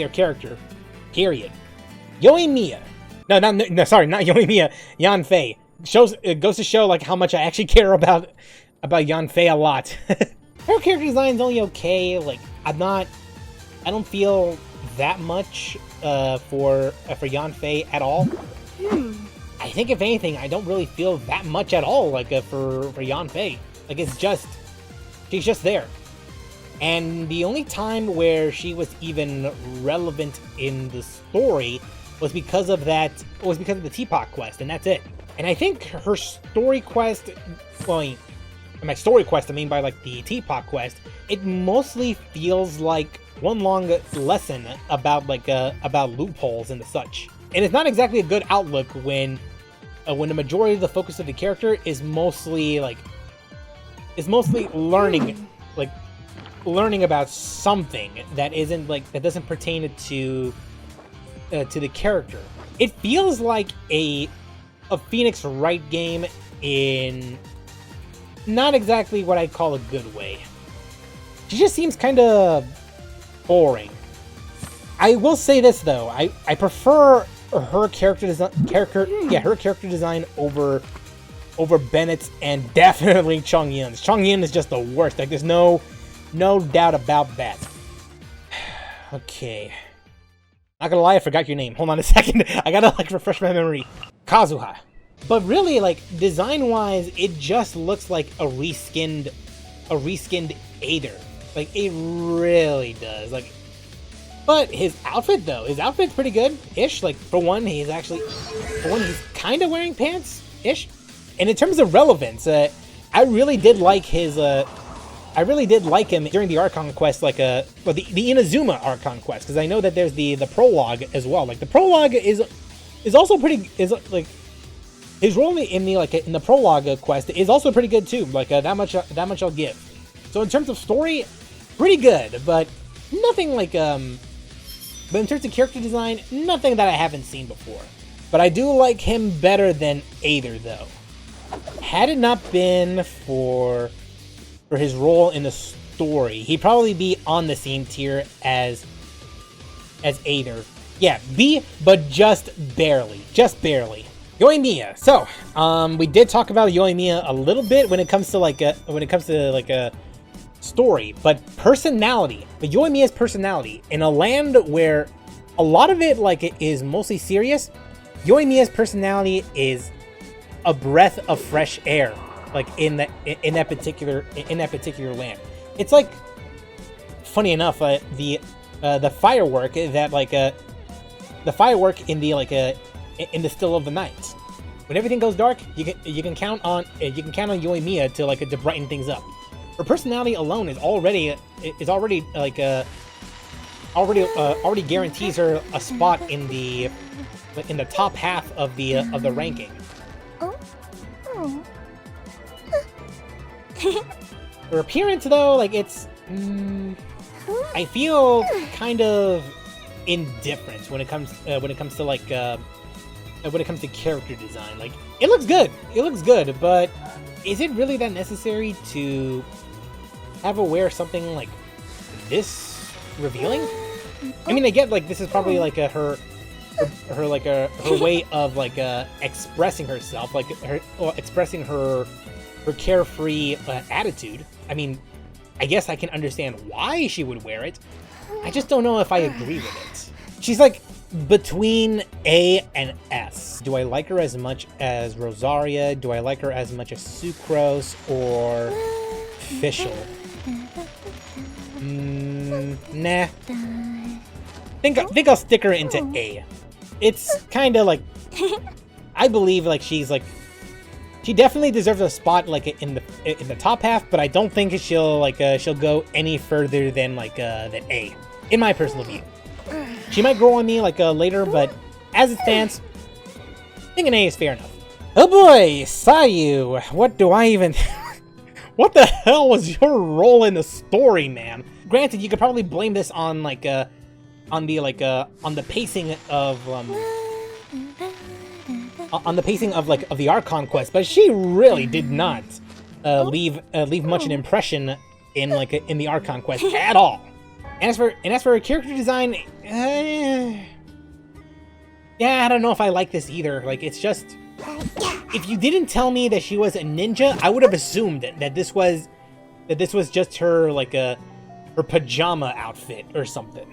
character. Period. Yoimiya. No, sorry, not Yoimiya. Yanfei. It goes to show how much I actually care about Yanfei a lot. Her character design is only okay. I don't feel that much for Yanfei at all. I think if anything, I don't really feel that much at all for Yanfei. She's just there. And the only time where she was even relevant in the story was because of the Teapot quest, and that's it. And I think her story quest, well, by story quest I mean by like the Teapot quest, it mostly feels like one long lesson about about loopholes and the such. And it's not exactly a good outlook when the majority of the focus of the character is mostly learning about something that isn't that doesn't pertain to the character. It feels like a Phoenix Wright game in not exactly what I'd call a good way. She just seems kind of boring. I will say this though, I prefer her character design over Bennett's and definitely Chongyun's. Chongyun is just the worst. Like there's no doubt about that. Okay. Not gonna lie, I forgot your name. Hold on a second. I gotta refresh my memory. Kazuha. But really, design-wise, it just looks like a reskinned Aether. Like it really does. But his outfit though, his outfit's pretty good-ish. For one, he's kind of wearing pants-ish. And in terms of relevance, I really did like his. I really did like him during the Archon quest, the Inazuma Archon quest, because I know that there's the prologue as well. The prologue is also pretty his role in the prologue quest is also pretty good too. That much I'll give. So in terms of story, pretty good, but nothing but in terms of character design, nothing that I haven't seen before. But I do like him better than Aether though. Had it not been for his role in the story, he'd probably be on the same tier as Aether. Yeah, B, but just barely. Yoimiya. So, we did talk about Yoimiya a little bit when it comes to a story, but personality. But Yoimiya's personality in a land where a lot of it is mostly serious, Yoimiya's personality is a breath of fresh air. In that particular land, it's funny enough, the firework that the firework in the still of the night. When everything goes dark, you can count on Yoimiya to brighten things up. Her personality alone is already guarantees her a spot in the top half of the ranking. Her appearance, though, it's I feel kind of indifferent when it comes to character design. It looks good, but is it really that necessary to have her wear something like this revealing? I mean, I get this is probably her way of expressing herself, expressing her carefree attitude. I mean, I guess I can understand why she would wear it. I just don't know if I agree with it. She's between A and S. Do I like her as much as Rosaria? Do I like her as much as Sucrose or Fischl? Nah. Think I'll stick her into A. It's kind of I believe she's she definitely deserves a spot in the top half, but I don't think she'll go any further than than A, in my personal view. She might grow on me later, but as it stands, I think an A is fair enough. Oh boy, Sayu, what do I even? What the hell was your role in the story, man? Granted, you could probably blame this on the pacing of the Archon quest, but she really did not leave much an impression in the Archon quest at all. And as for her character design, yeah, I don't know if I like this either. It's just, if you didn't tell me that she was a ninja, I would have assumed that this was just her her pajama outfit or something.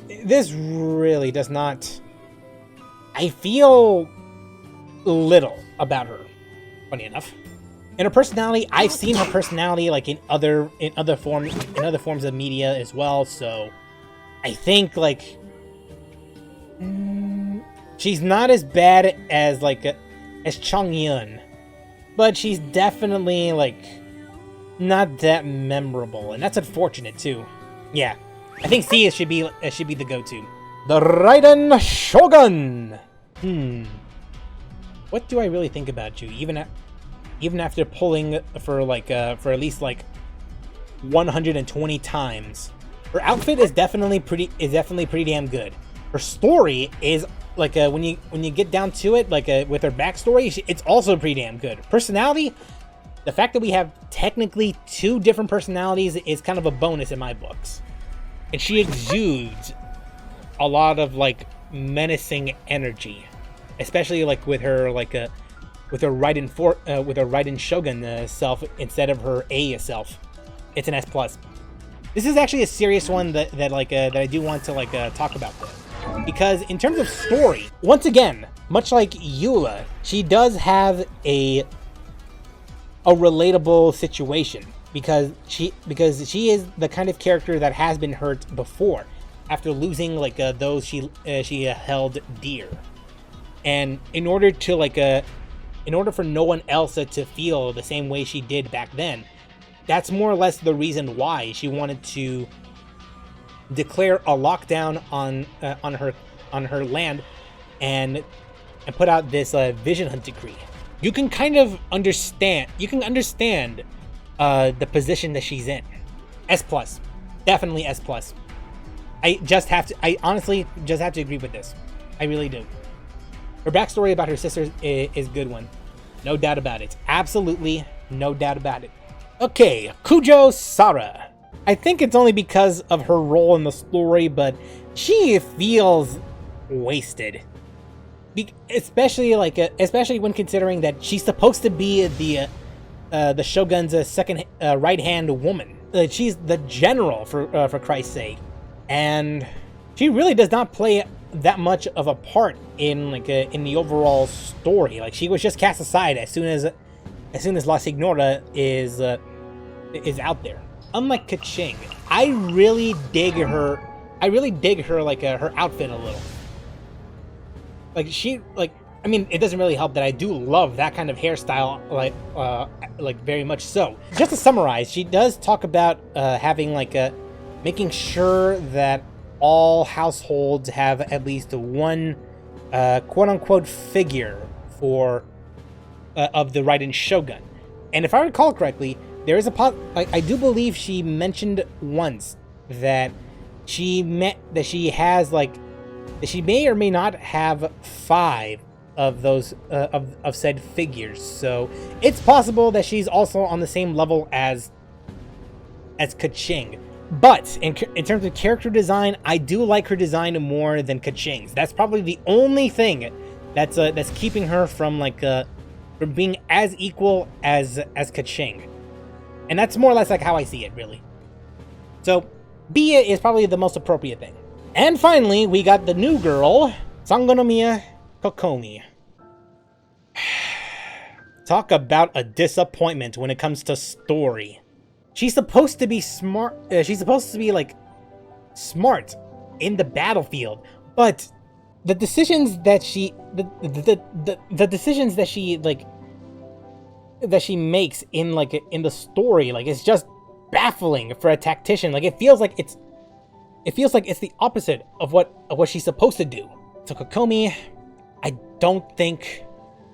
This really does not. I feel little about her, funny enough. And her personality, I've seen her personality in other forms of media as well, so I think She's not as bad as like as Chongyun, but she's definitely like not that memorable, and that's unfortunate too. Yeah, I think C should be the go-to. The Raiden Shogun. What do I really think about you? Even after pulling for like for at least like 120 times, her outfit is definitely pretty damn good. Her story is like when you get down to it, like with her backstory, it's also pretty damn good. Personality, the fact that we have technically 2 different personalities is kind of a bonus in my books, and she exudes a lot of like menacing energy, especially like with her with her Raiden Shogun self instead of her A self. It's an S+. This is actually a serious one that I do want to talk about though, because in terms of story, once again, much like Eula, she does have a relatable situation because she is the kind of character that has been hurt before after losing like those she held dear, and in order for no one else to feel the same way she did back then, that's more or less the reason why she wanted to declare a lockdown on her land and put out this vision hunt decree. You can kind of understand. You can understand the position that she's in. S+, definitely S+. I honestly just have to agree with this. I really do. Her backstory about her sisters is a good one. No doubt about it. Absolutely no doubt about it. Okay, Kujo Sara. I think it's only because of her role in the story, but she feels wasted. Especially when considering that she's supposed to be the Shogun's second right-hand woman. She's the general for Christ's sake, and she really does not play that much of a part in in the overall story. Like, she was just cast aside as soon as La Signora is out there. Unlike Kaching, I really dig her her outfit a little. I mean, it doesn't really help that I do love that kind of hairstyle, very much so. Just to summarize, she does talk about having making sure that all households have at least one quote-unquote figure of the Raiden Shogun. And if I recall correctly, there is I do believe she mentioned once that she may or may not have 5 of those of said figures. So it's possible that she's also on the same level as Kaching. But in terms of character design, I do like her design more than Kaching's. That's probably the only thing that's keeping her from from being as equal as Kaching. And that's more or less how I see it, really. So B is probably the most appropriate thing. And finally, we got the new girl, Sangonomia Kokomi. Talk about a disappointment when it comes to story. She's supposed to be smart. She's supposed to be smart in the battlefield, but the decisions that she that she makes in the story, it's just baffling for a tactician. It feels like it's the opposite of what she's supposed to do. So Kokomi, I don't think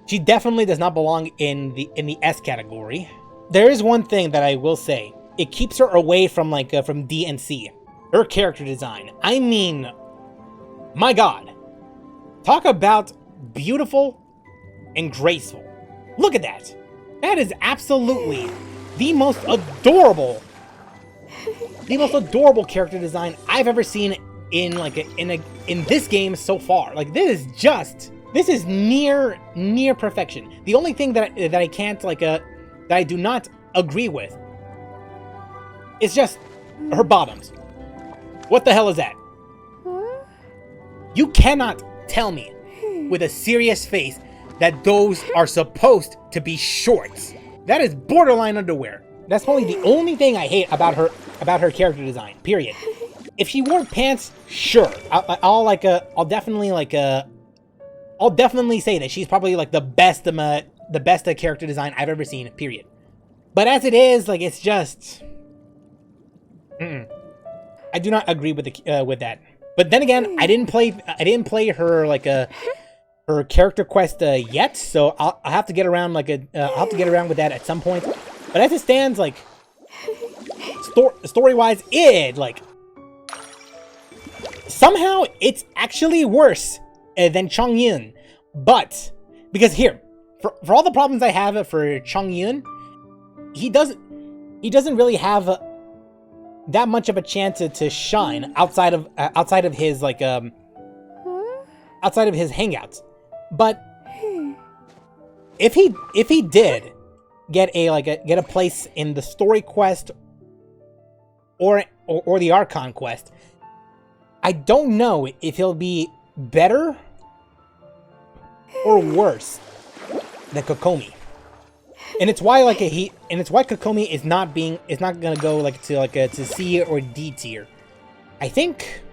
she definitely does not belong in the S category. There is one thing that I will say. It keeps her away from from D and C. Her character design. I mean, my God. Talk about beautiful and graceful. Look at that. That is absolutely the most adorable character design I've ever seen in this game so far. This is near perfection. The only thing that I can't that I do not agree with is just her bottoms. What the hell is that? You cannot tell me with a serious face that those are supposed to be shorts. That is borderline underwear. That's probably the only thing I hate about her character design. Period. If she wore pants, sure, I'll definitely I'll definitely say that she's probably like the best character design I've ever seen, period. But as it is, like, it's just... I do not agree with that. But then again, I didn't play her like her character quest yet, so I'll have to get around I'll have to get around with that at some point. But as it stands, like story-wise, like somehow it's actually worse than Chongyun. But because here, for all the problems I have for Chongyun, he doesn't really have that much of a chance to shine outside of his like outside of his hangouts. But if he did get a place in the story quest or the Archon quest, I don't know if he'll be better or worse than Kokomi. And it's why Kokomi is not gonna go to C or D tier. I think,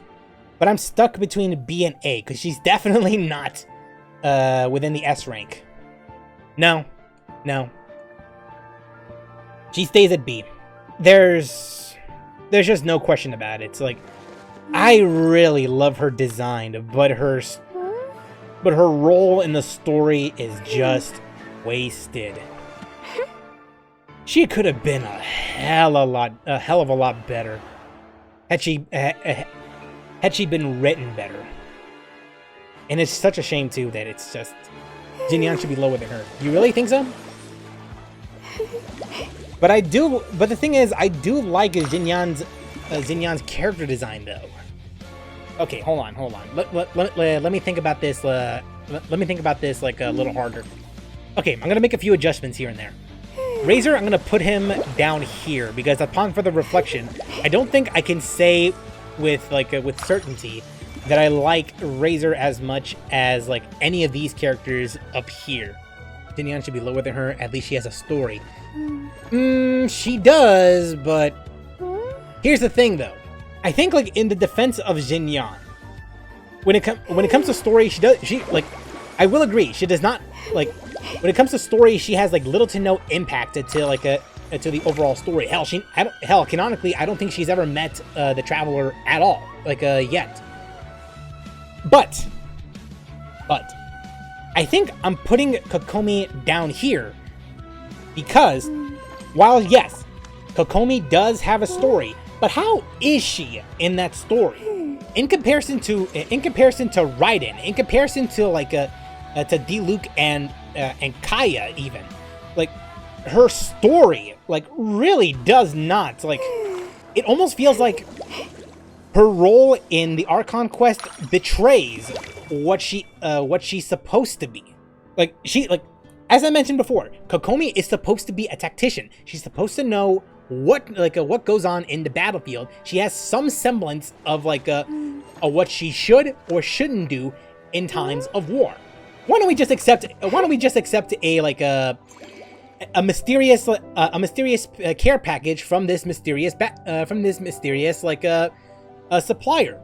but I'm stuck between B and A because she's definitely not within the S rank. No. She stays at B. There's just no question about it. It's like, I really love her design, but her role in the story is just wasted. She could have been a hell of a lot better had she been written better. And it's such a shame too that it's just Jinyan should be lower than her. You really think so? But the thing is, I do like Jinyan's character design though. Okay, hold on. Let me think about this. Let me think about this like a little harder. Okay, I'm gonna make a few adjustments here and there. Razor, I'm gonna put him down here because upon further reflection, I don't think I can say with certainty that I like Razor as much as like any of these characters up here. Jinyan should be lower than her. At least she has a story. She does, but here's the thing though. I think like in the defense of Jinyan, when it comes to story, I will agree, she does not like. When it comes to story, she has like little to no impact to the overall story. Hell, canonically, I don't think she's ever met the Traveler at all, yet. But I think I'm putting Kokomi down here because while yes, Kokomi does have a story, but how is she in that story? In comparison to Raiden, in comparison to D-Luke and Kaya even, like her story really does not it almost feels like her role in the Archon quest betrays what she's supposed to be. As I mentioned before, Kokomi is supposed to be a tactician. She's supposed to know what goes on in the battlefield. She has some semblance of what she should or shouldn't do in times of war. Why don't we just accept a mysterious care package from this mysterious supplier?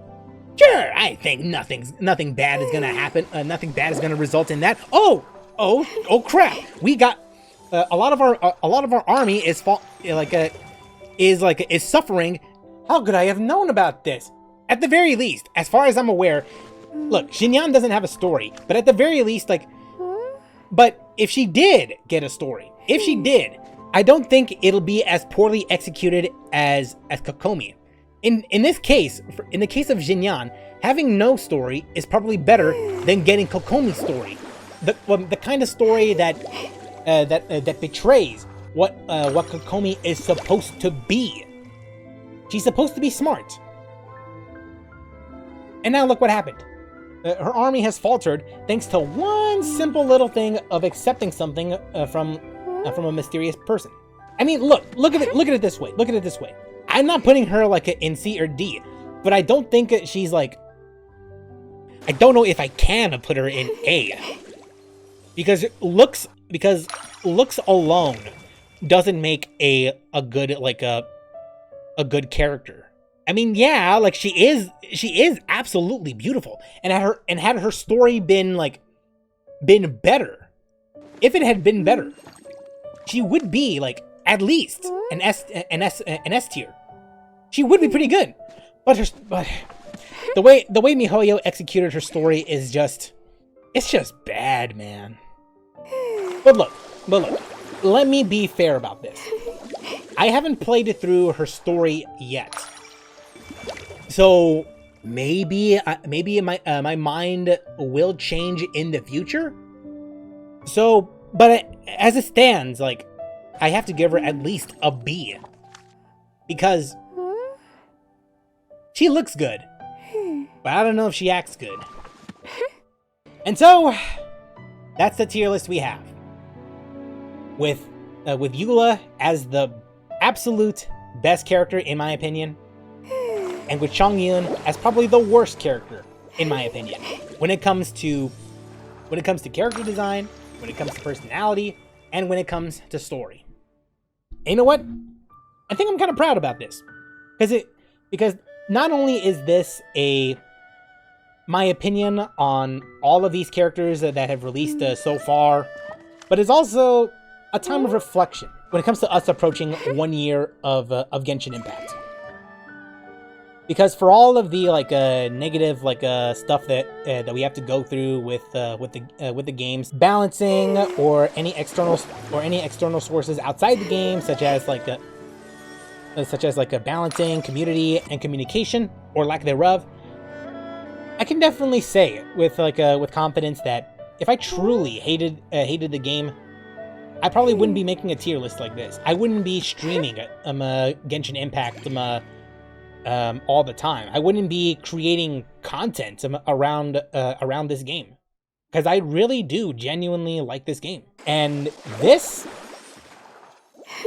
Sure, I think nothing bad is gonna happen. Nothing bad is gonna result in that. Oh crap! We got a lot of our army is suffering. How could I have known about this? At the very least, as far as I'm aware. Look, Jinyan doesn't have a story, but at the very least, but if she did get a story, I don't think it'll be as poorly executed as Kokomi. In the case of Jinyan, having no story is probably better than getting Kokomi's story, the kind of story that betrays what Kokomi is supposed to be. She's supposed to be smart, and now look what happened. Her army has faltered thanks to one simple little thing of accepting something from a mysterious person. I mean, look at it this way. Look at it this way. I'm not putting her in C or D, but I don't think she's I don't know if I can put her in A, because looks alone doesn't make a good a good character. I mean, yeah, she is absolutely beautiful, and had her story been been better, if it had been better, she would be like at least an S tier. She would be pretty good. But the way MiHoYo executed her story is just, it's just bad, man. But look, let me be fair about this. I haven't played it through her story yet. So maybe my mind will change in the future. So, but as it stands, like, I have to give her at least a B. Because she looks good, but I don't know if she acts good. And so, that's the tier list we have. With Eula as the absolute best character, in my opinion. And with Chongyun as probably the worst character, in my opinion. When it comes to character design, when it comes to personality, and when it comes to story. And you know what? I think I'm kind of proud about this. Because not only is this my opinion on all of these characters that have released so far, but it's also a time of reflection when it comes to us approaching 1 year of Genshin Impact. Because for all of the negative stuff that we have to go through with the games, balancing or any external sources outside the game, such as a balancing, community, and communication, or lack thereof, I can definitely say with confidence that if I truly hated the game, I probably wouldn't be making a tier list like this. I wouldn't be streaming Genshin Impact all the time. I wouldn't be creating content around this game, because I really do genuinely like this game, and this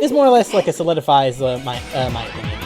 more or less solidifies my opinion.